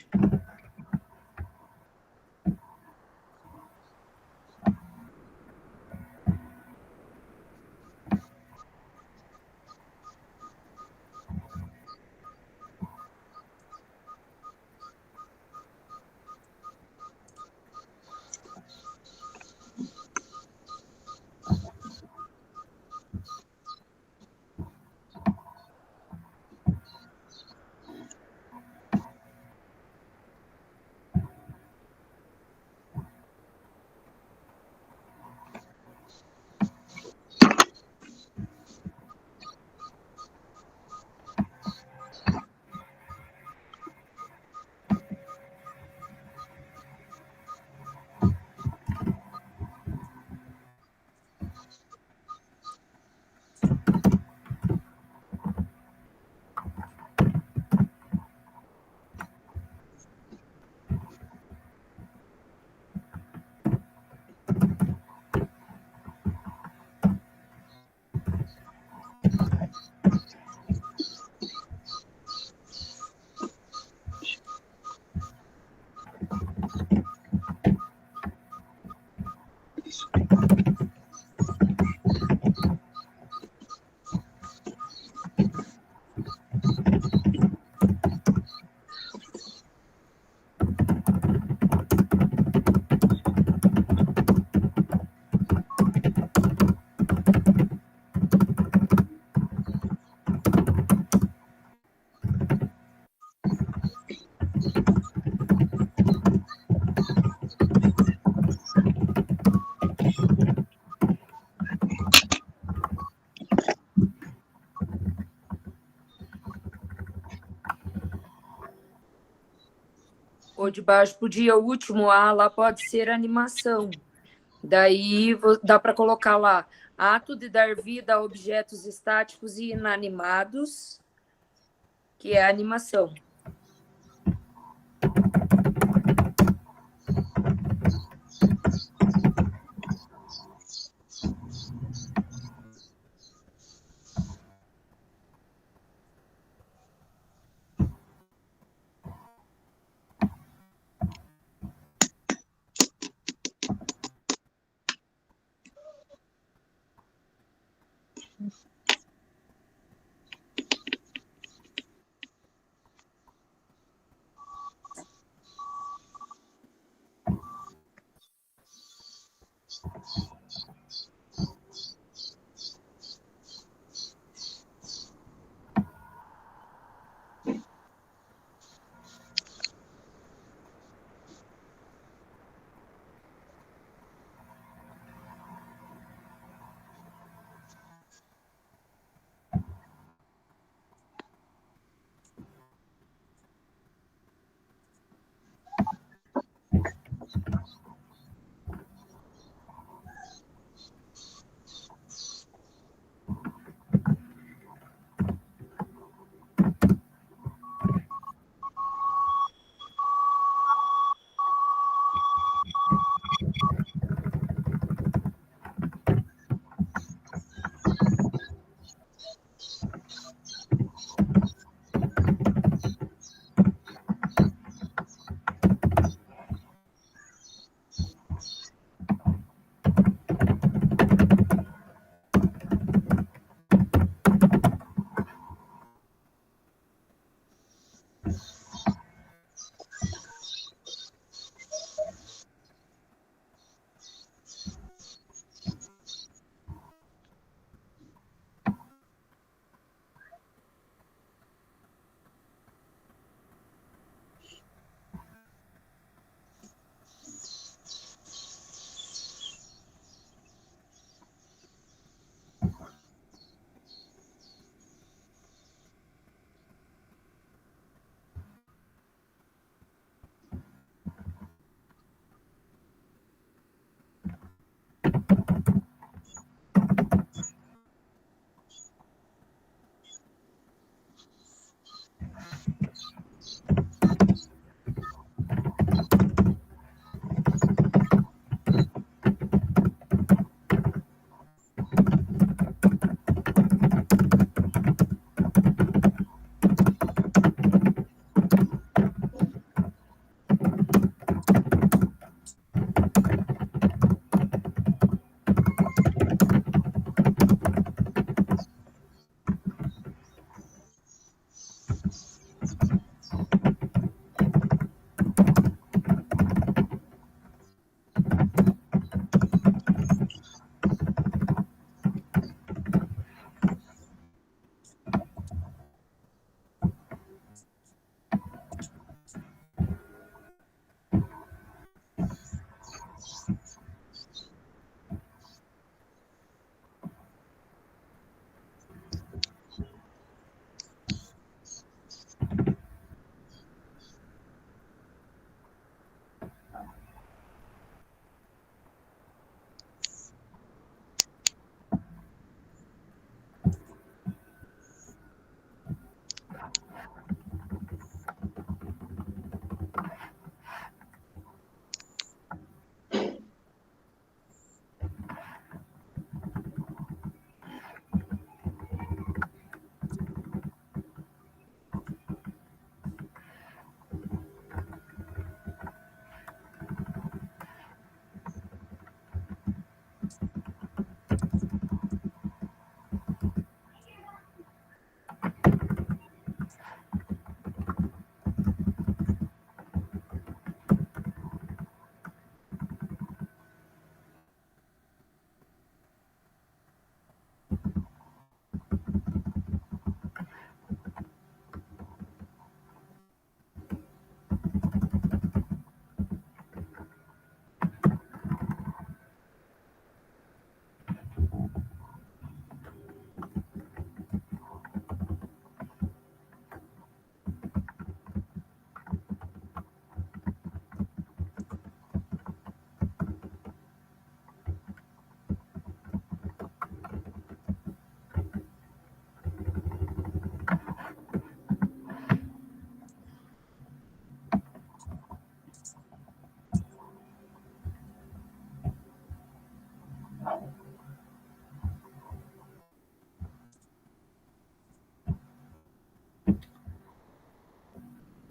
for de baixo para o dia, o último A lá pode ser animação. Daí dá para colocar lá, ato de dar vida a objetos estáticos e inanimados, que é a animação.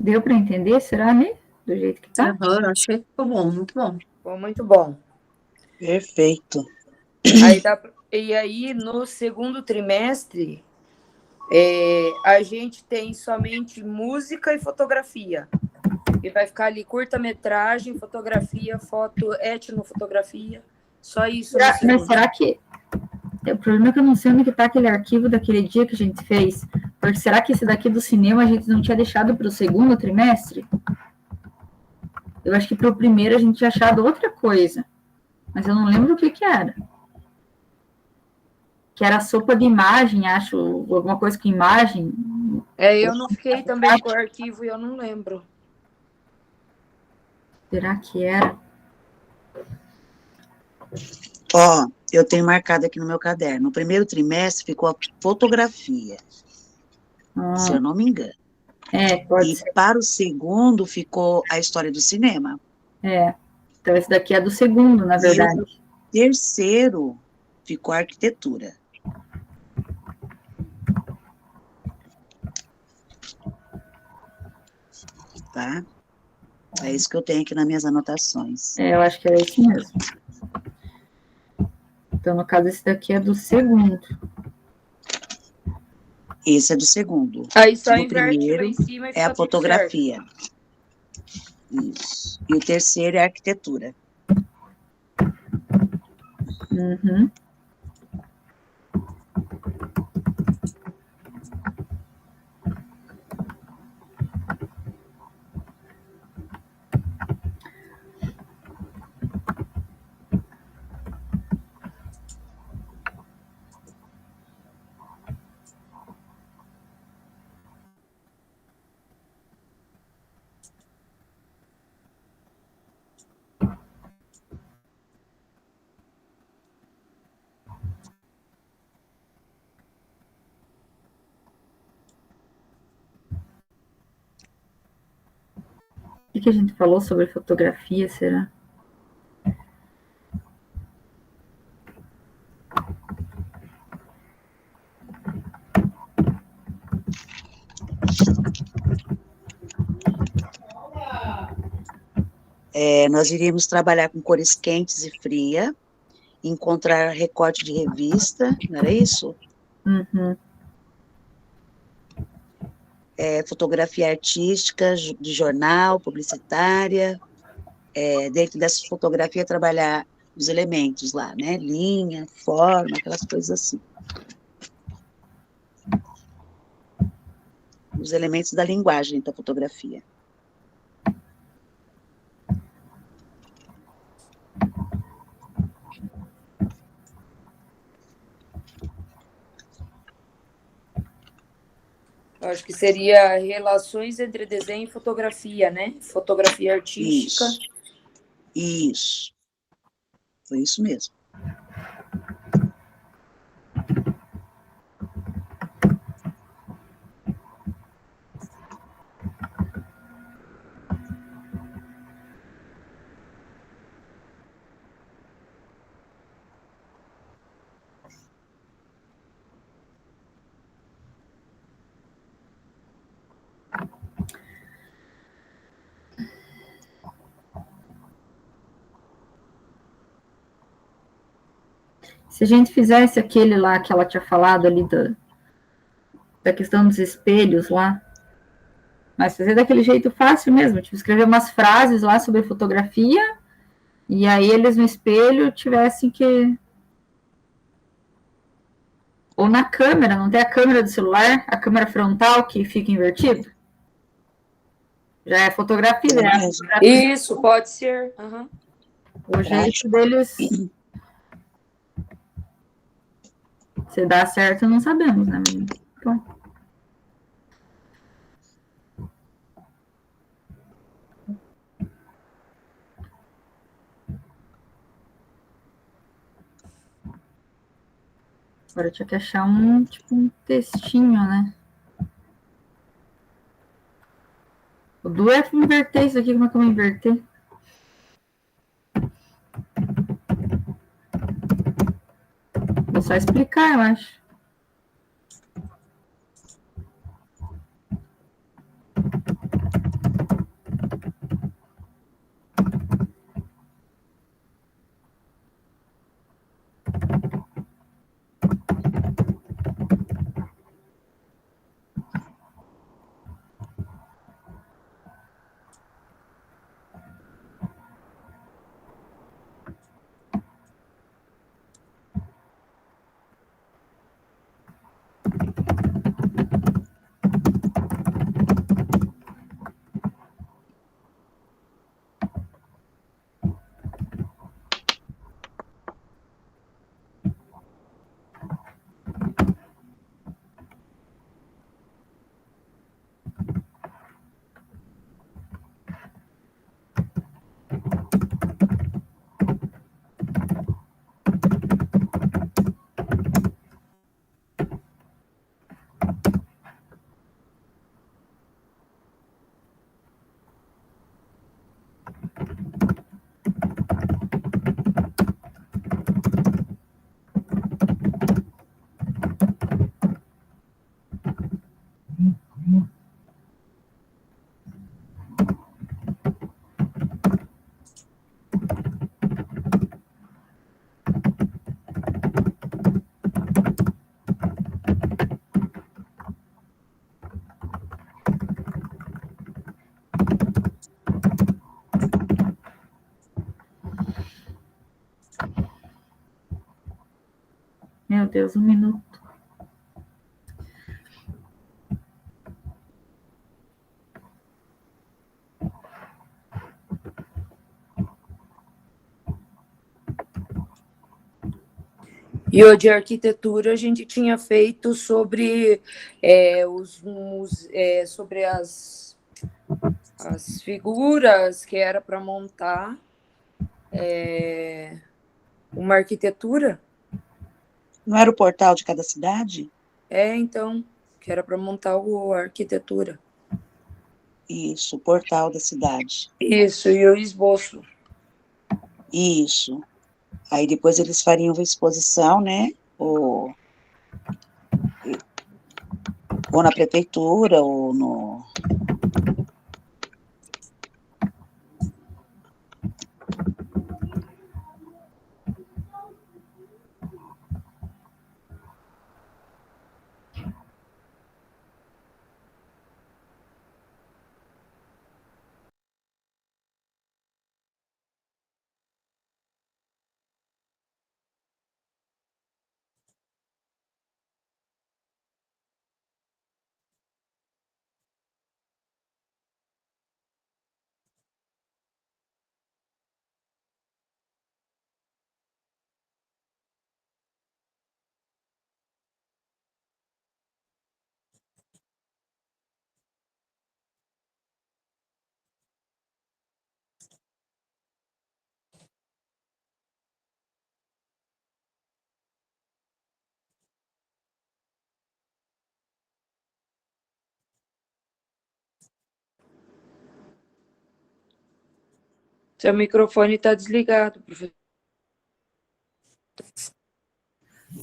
Deu para entender? Será, né? Do jeito que tá? Aham, achei que ficou bom, muito bom. Ficou muito bom. Perfeito. E aí, no segundo trimestre, a gente tem somente música e fotografia. E vai ficar ali curta-metragem, fotografia, foto, etnofotografia. Só isso. Mas será que... O problema é que eu não sei onde que tá aquele arquivo daquele dia que a gente fez. Porque será que esse daqui do cinema a gente não tinha deixado para o segundo trimestre? Eu acho que para o primeiro a gente tinha achado outra coisa. Mas eu não lembro o que que era. Que era sopa de imagem, acho. Alguma coisa com imagem. Eu não fiquei também com o arquivo e eu não lembro. Será que era? Ó, eu tenho marcado aqui no meu caderno. No primeiro trimestre ficou a fotografia, se eu não me engano. Pode ser. E para o segundo ficou a história do cinema. Então esse daqui é do segundo, na verdade. E o terceiro ficou a arquitetura. Tá? É isso que eu tenho aqui nas minhas anotações. Eu acho que era isso mesmo. Então, no caso, esse daqui é do segundo. Esse é do segundo. Aí só o inverte primeiro lá em cima e é fica a tudo fotografia. Isso. E o terceiro é a arquitetura. Uhum. O que a gente falou sobre fotografia, será? Nós iríamos trabalhar com cores quentes e fria, encontrar recorte de revista, não era isso? Uhum. Fotografia artística, de jornal, publicitária. Dentro dessa fotografia, trabalhar os elementos lá, né? Linha, forma, aquelas coisas assim. Os elementos da linguagem da fotografia. Eu acho que seria relações entre desenho e fotografia, né? Fotografia artística. Isso. Foi isso mesmo. Se a gente fizesse aquele lá que ela tinha falado ali da questão dos espelhos lá, mas fazer daquele jeito fácil mesmo, tipo, escrever umas frases lá sobre fotografia, e aí eles no espelho tivessem que... Ou na câmera, não tem a câmera do celular, a câmera frontal que fica invertida? Já é fotografia, né? Isso, pode ser. Uhum. O jeito deles... Se dá certo, não sabemos, né? Bom. Agora eu tinha que achar um textinho, né? O Du é inverter isso aqui, como é que eu vou inverter? Vou só explicar, eu acho. Meu Deus, 1 minuto. E o de arquitetura a gente tinha feito sobre sobre as figuras que era para montar uma arquitetura. Não era o portal de cada cidade? Então, que era para montar a arquitetura. Isso, o portal da cidade. Isso, e o esboço. Isso. Aí depois eles fariam uma exposição, né? Ou na prefeitura, ou no... Seu microfone está desligado, professor.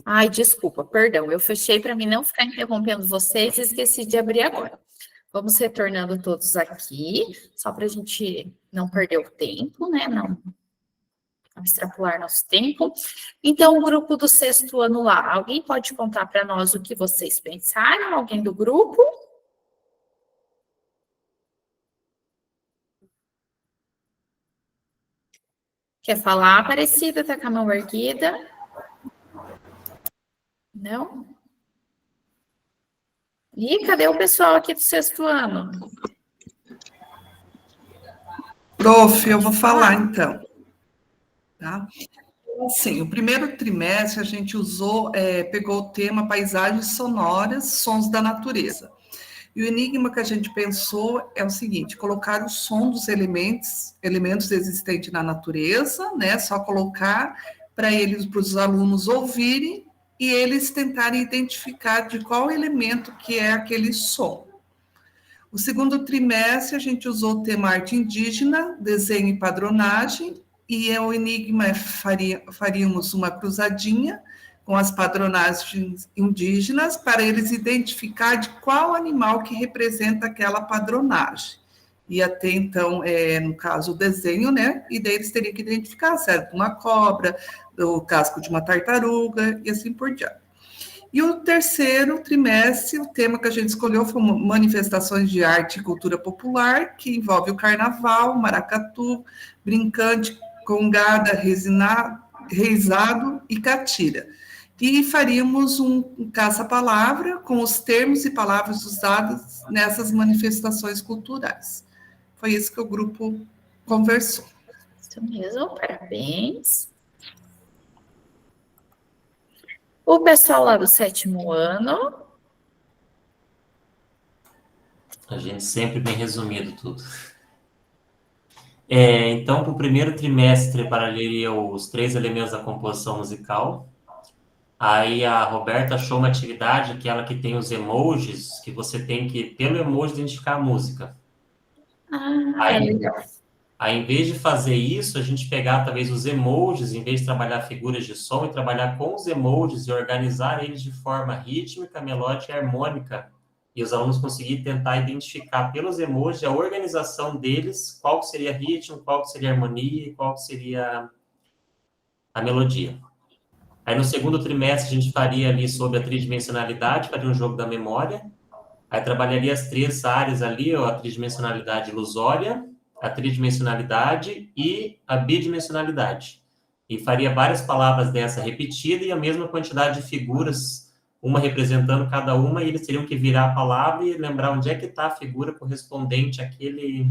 Ai, desculpa, perdão, eu fechei para mim não ficar interrompendo vocês e esqueci de abrir agora. Vamos retornando todos aqui, só para a gente não perder o tempo, né? Não extrapolar nosso tempo. Então, o grupo do 6º ano lá, alguém pode contar para nós o que vocês pensaram? Alguém do grupo? Quer falar, Aparecida? Tá com a mão erguida? Não? Ih, cadê o pessoal aqui do 6º ano? Prof, eu vou falar então. Tá? Assim, o primeiro trimestre a gente pegou o tema paisagens sonoras, sons da natureza. E o enigma que a gente pensou é o seguinte: colocar o som dos elementos existentes na natureza, né? Só colocar para os alunos ouvirem e eles tentarem identificar de qual elemento que é aquele som. O segundo trimestre a gente usou o tema arte indígena, desenho e padronagem, e o enigma faríamos uma cruzadinha com as padronagens indígenas para eles identificar de qual animal que representa aquela padronagem. E até então, no caso, o desenho, né? E daí eles teriam que identificar se era uma cobra, o casco de uma tartaruga e assim por diante. E o terceiro trimestre, o tema que a gente escolheu foi manifestações de arte e cultura popular, que envolve o carnaval, maracatu, brincante, congada, reizado e catira. E faríamos um caça-palavra com os termos e palavras usados nessas manifestações culturais. Foi isso que o grupo conversou. Isso mesmo, parabéns. O pessoal lá do 7º ano. A gente sempre bem resumido tudo. Então, para o primeiro trimestre, trabalharia os 3 elementos da composição musical. Aí a Roberta achou uma atividade, aquela que tem os emojis, que você tem que, pelo emoji, identificar a música. Aí, em vez de fazer isso, a gente pegar, talvez, os emojis, em vez de trabalhar figuras de som, e trabalhar com os emojis e organizar eles de forma rítmica, melódica e harmônica. E os alunos conseguirem tentar identificar pelos emojis a organização deles, qual seria ritmo, qual seria harmonia e qual seria a melodia. Aí, no segundo trimestre, a gente faria ali sobre a tridimensionalidade, faria um jogo da memória. Aí, trabalharia as 3 áreas ali, a tridimensionalidade ilusória, a tridimensionalidade e a bidimensionalidade. e faria várias palavras dessa repetida e a mesma quantidade de figuras, uma representando cada uma, e eles teriam que virar a palavra e lembrar onde é que está a figura correspondente àquele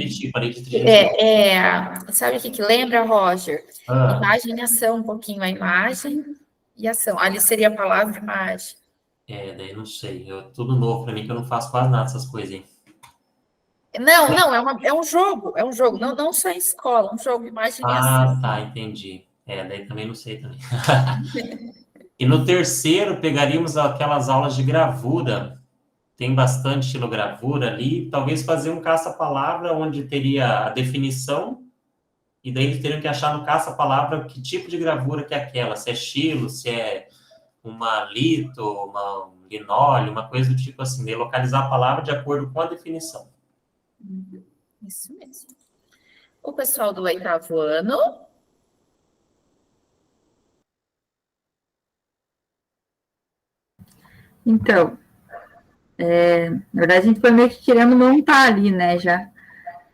tipo ali de tridimensional. Sabe o que lembra, Roger? Ah. Imagem e ação, um pouquinho a imagem e ação. Ali seria a palavra imagem. Daí não sei. Tudo novo para mim, que eu não faço quase nada dessas coisas, hein? Não, é um jogo, não só em escola, um jogo, imagem e ação. Tá, entendi. Daí também não sei também. E no terceiro, pegaríamos aquelas aulas de gravura. Tem bastante estilogravura ali. Talvez fazer um caça-palavra, onde teria a definição, e daí eles teriam que achar no caça-palavra que tipo de gravura que é aquela. Se é estilo, se é uma lito, uma linóleo, uma coisa do tipo assim. De localizar a palavra de acordo com a definição. Isso mesmo. O pessoal do 8º ano. Então, na verdade, a gente foi meio que querendo montar ali, né, já.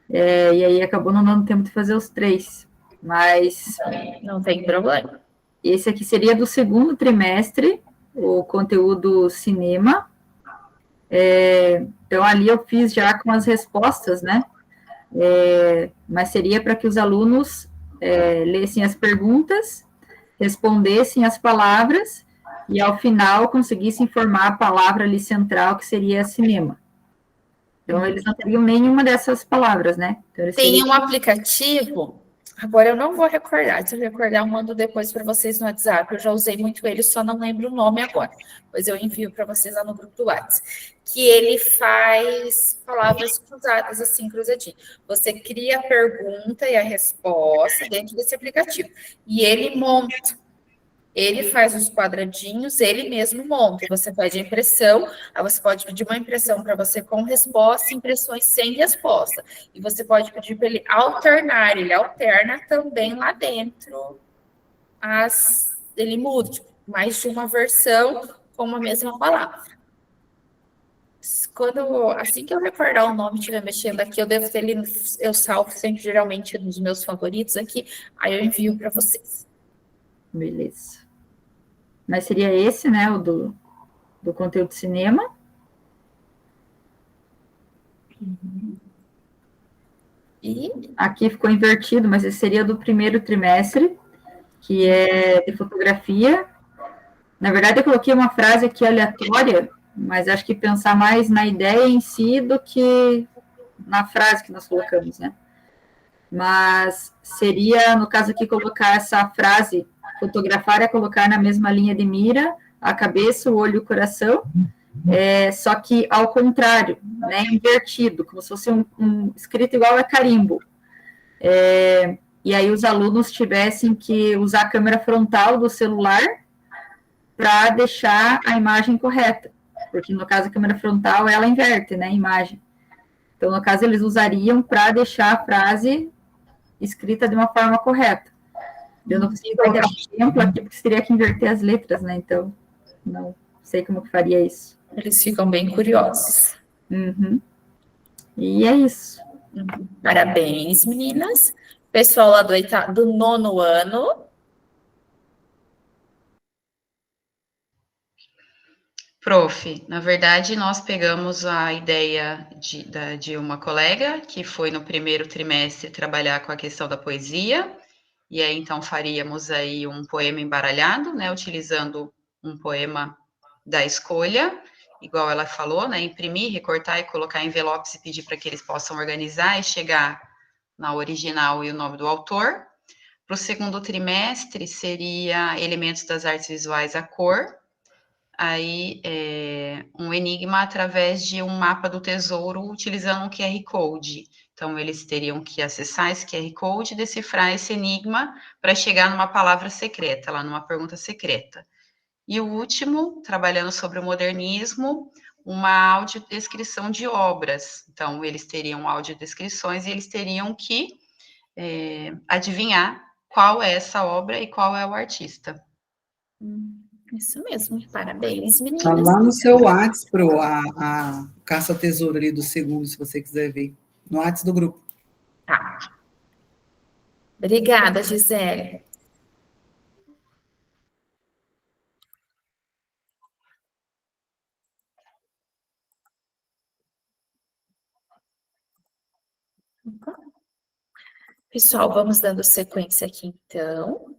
E aí acabou não dando tempo de fazer os 3. Mas... Não tem problema. Esse aqui seria do segundo trimestre, o conteúdo cinema. Então, ali eu fiz já com as respostas, né? Mas seria para que os alunos lessem as perguntas, respondessem as palavras e, ao final, conseguissem formar a palavra ali central, que seria cinema. Então, eles não teriam nenhuma dessas palavras, né? Então, tem um aplicativo, agora eu não vou recordar, se eu recordar, eu mando depois para vocês no WhatsApp. Eu já usei muito ele, só não lembro o nome agora. Pois eu envio para vocês lá no grupo do WhatsApp. Que ele faz palavras cruzadas, assim, cruzadinho. Você cria a pergunta e a resposta dentro desse aplicativo. E ele monta. Ele faz os quadradinhos, ele mesmo monta. Você pede a impressão, aí você pode pedir uma impressão para você com resposta, impressões sem resposta. E você pode pedir para ele alternar, ele alterna também lá dentro. Ele muda, tipo, mais de uma versão com a mesma palavra. Assim que eu recordar o nome e estiver mexendo aqui, eu devo ter ele, eu salvo sempre, geralmente, nos meus favoritos aqui, aí eu envio para vocês. Beleza. Mas seria esse, né, o do conteúdo de cinema. E aqui ficou invertido, mas esse seria do primeiro trimestre, que é de fotografia. Na verdade, eu coloquei uma frase aqui aleatória, mas acho que pensar mais na ideia em si do que na frase que nós colocamos, né? Mas seria, no caso aqui, colocar essa frase: fotografar é colocar na mesma linha de mira a cabeça, o olho e o coração, só que ao contrário, né, invertido, como se fosse um escrito igual a carimbo. E aí os alunos tivessem que usar a câmera frontal do celular para deixar a imagem correta, porque no caso a câmera frontal, ela inverte, né, a imagem. Então, no caso, eles usariam para deixar a frase escrita de uma forma correta. Eu não consigo pegar exemplo aqui, porque teria que inverter as letras, né? Então, não sei como que faria isso. Eles ficam bem curiosos. Uhum. E é isso. Parabéns, meninas. Pessoal lá do 9º ano. Prof, na verdade, nós pegamos a ideia de uma colega, que foi no primeiro trimestre trabalhar com a questão da poesia, e aí, então, faríamos aí um poema embaralhado, né, utilizando um poema da escolha, igual ela falou, né, imprimir, recortar e colocar em envelopes e pedir para que eles possam organizar e chegar na original e o nome do autor. Para o segundo trimestre, seria elementos das artes visuais à cor, aí um enigma através de um mapa do tesouro utilizando um QR Code. Então, eles teriam que acessar esse QR Code e decifrar esse enigma para chegar numa palavra secreta, lá numa pergunta secreta. E o último, trabalhando sobre o modernismo, uma audiodescrição de obras. Então, eles teriam audiodescrições e eles teriam que adivinhar qual é essa obra e qual é o artista. Isso mesmo, parabéns, meninas. Tá lá no seu WhatsApp, Pro, a caça-tesouro ali do segundo, se você quiser ver. No WhatsApp do grupo. Tá. Obrigada, Gisele. Pessoal, vamos dando sequência aqui, então.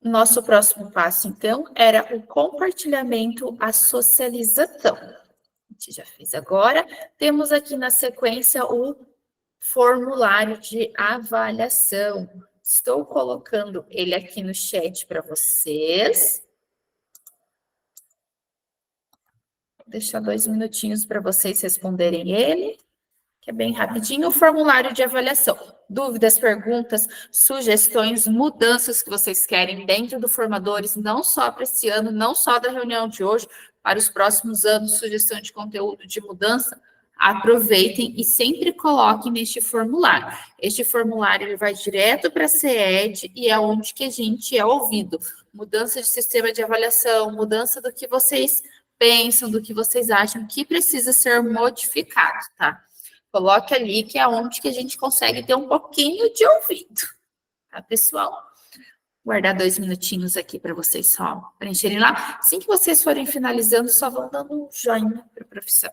Nosso próximo passo, então, era o compartilhamento, a socialização. A gente já fez agora. Temos aqui na sequência o formulário de avaliação. Estou colocando ele aqui no chat para vocês. Vou deixar 2 minutinhos para vocês responderem ele, que é bem rapidinho. O formulário de avaliação. Dúvidas, perguntas, sugestões, mudanças que vocês querem dentro do Formadores, não só para esse ano, não só da reunião de hoje, para os próximos anos, sugestão de conteúdo de mudança, aproveitem e sempre coloquem neste formulário. Este formulário ele vai direto para a CED e é onde que a gente é ouvido. Mudança de sistema de avaliação, mudança do que vocês pensam, do que vocês acham que precisa ser modificado, tá? Coloque ali que é onde que a gente consegue ter um pouquinho de ouvido, tá, pessoal? Guardar 2 minutinhos aqui para vocês só preencherem lá. Assim que vocês forem finalizando, só vão dando um joinha para a profissão.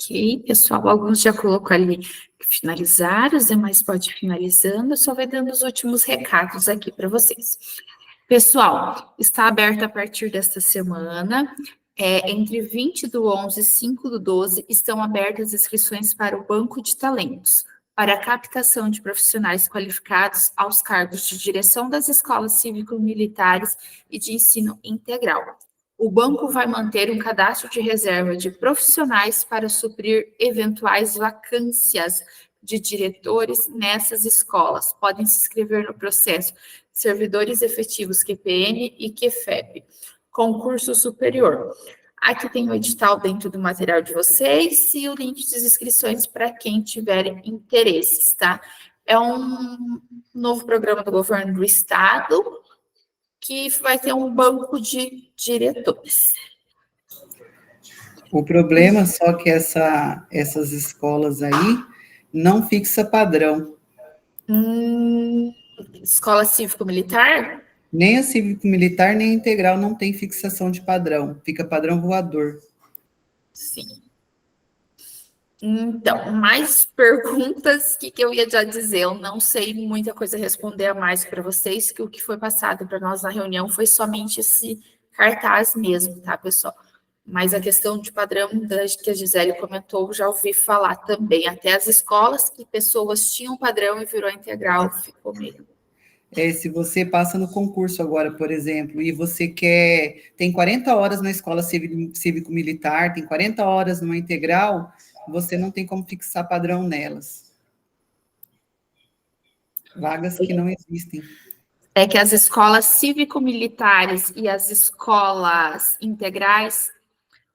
Ok, pessoal, alguns já colocou ali finalizar, os demais pode ir finalizando, só vai dando os últimos recados aqui para vocês. Pessoal, está aberto a partir desta semana, entre 20/11 e 5/12, estão abertas as inscrições para o Banco de Talentos, para a captação de profissionais qualificados aos cargos de direção das escolas cívico-militares e de ensino integral. O banco vai manter um cadastro de reserva de profissionais para suprir eventuais vacâncias de diretores nessas escolas. Podem se inscrever no processo Servidores Efetivos QPN e QFEP. Concurso superior. Aqui tem o edital dentro do material de vocês e o link de inscrições para quem tiver interesses, tá? É um novo programa do governo do estado, que vai ter um banco de diretores. O problema só que essas escolas aí não fixa padrão. Escola cívico-militar? Nem a cívico-militar, nem a integral não tem fixação de padrão. Fica padrão voador. Sim. Então, mais perguntas, que eu ia já dizer? Eu não sei muita coisa a responder a mais para vocês, que o que foi passado para nós na reunião foi somente esse cartaz mesmo, tá, pessoal? Mas a questão de padrão que a Gisele comentou, já ouvi falar também. Até as escolas que pessoas tinham padrão e virou integral, ficou meio... Se você passa no concurso agora, por exemplo, e você tem 40 horas na escola cívico-militar, tem 40 horas numa integral, você não tem como fixar padrão nelas. Vagas que não existem. É que as escolas cívico-militares e as escolas integrais,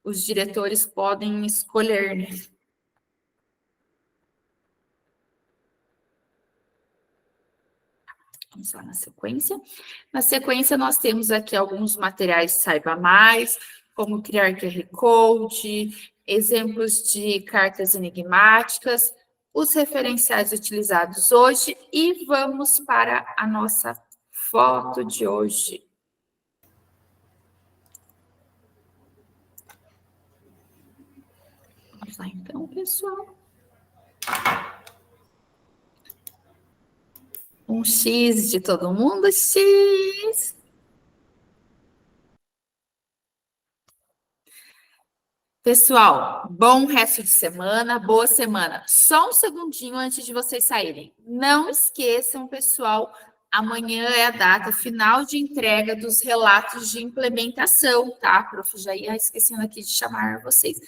os diretores podem escolher, né? Vamos lá na sequência. Na sequência, nós temos aqui alguns materiais Saiba Mais, como criar QR Code, exemplos de cartas enigmáticas, os referenciais utilizados hoje e vamos para a nossa foto de hoje. Vamos lá então, pessoal. Um X de todo mundo, X. Pessoal, bom resto de semana, boa semana. Só um segundinho antes de vocês saírem. Não esqueçam, pessoal, amanhã é a data final de entrega dos relatos de implementação, tá? Prof, já ia esquecendo aqui de chamar vocês.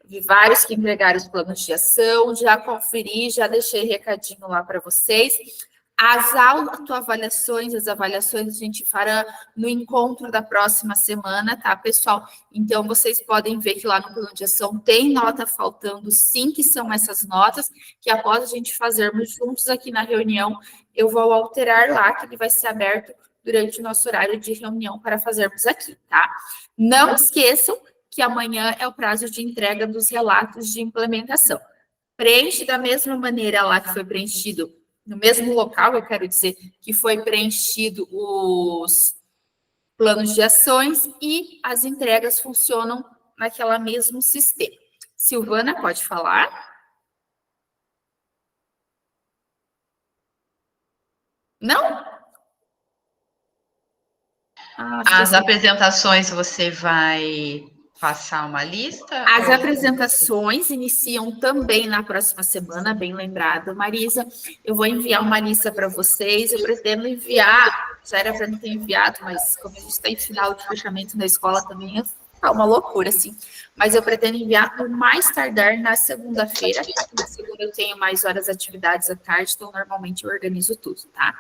Vi vários que entregaram os planos de ação, já conferi, já deixei recadinho lá para vocês. As autoavaliações, as avaliações a gente fará no encontro da próxima semana, tá, pessoal? Então, vocês podem ver que lá no plano de ação tem nota faltando, sim, que são essas notas, que após a gente fazermos juntos aqui na reunião, eu vou alterar lá, que ele vai ser aberto durante o nosso horário de reunião para fazermos aqui, tá? Não esqueçam que amanhã é o prazo de entrega dos relatos de implementação. Preenche da mesma maneira lá que foi preenchido no mesmo local, eu quero dizer, que foi preenchido os planos de ações e as entregas funcionam naquela mesmo sistema. Silvana, pode falar? Não? As apresentações você vai passar uma lista? As apresentações iniciam também na próxima semana, bem lembrado, Marisa. Eu vou enviar uma lista para vocês. Eu pretendo enviar, já era para não ter enviado, mas como a gente está em final de fechamento na escola também, é uma loucura, assim. Mas eu pretendo enviar por mais tardar na segunda-feira. Na segunda eu tenho mais horas de atividades à tarde, então normalmente eu organizo tudo, tá?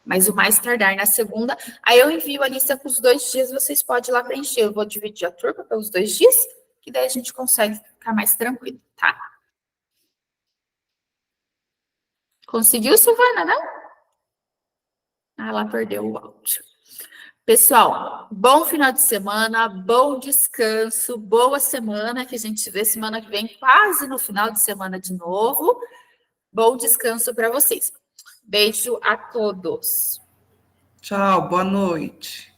Mas o mais tardar na segunda. Aí eu envio a lista com os 2 dias, vocês podem ir lá preencher. Eu vou dividir a turma pelos 2 dias, que daí a gente consegue ficar mais tranquilo, tá? Conseguiu, Silvana, não? Ah, ela perdeu o áudio. Pessoal, bom final de semana, bom descanso, boa semana, que a gente se vê semana que vem, quase no final de semana de novo. Bom descanso para vocês. Beijo a todos. Tchau, boa noite.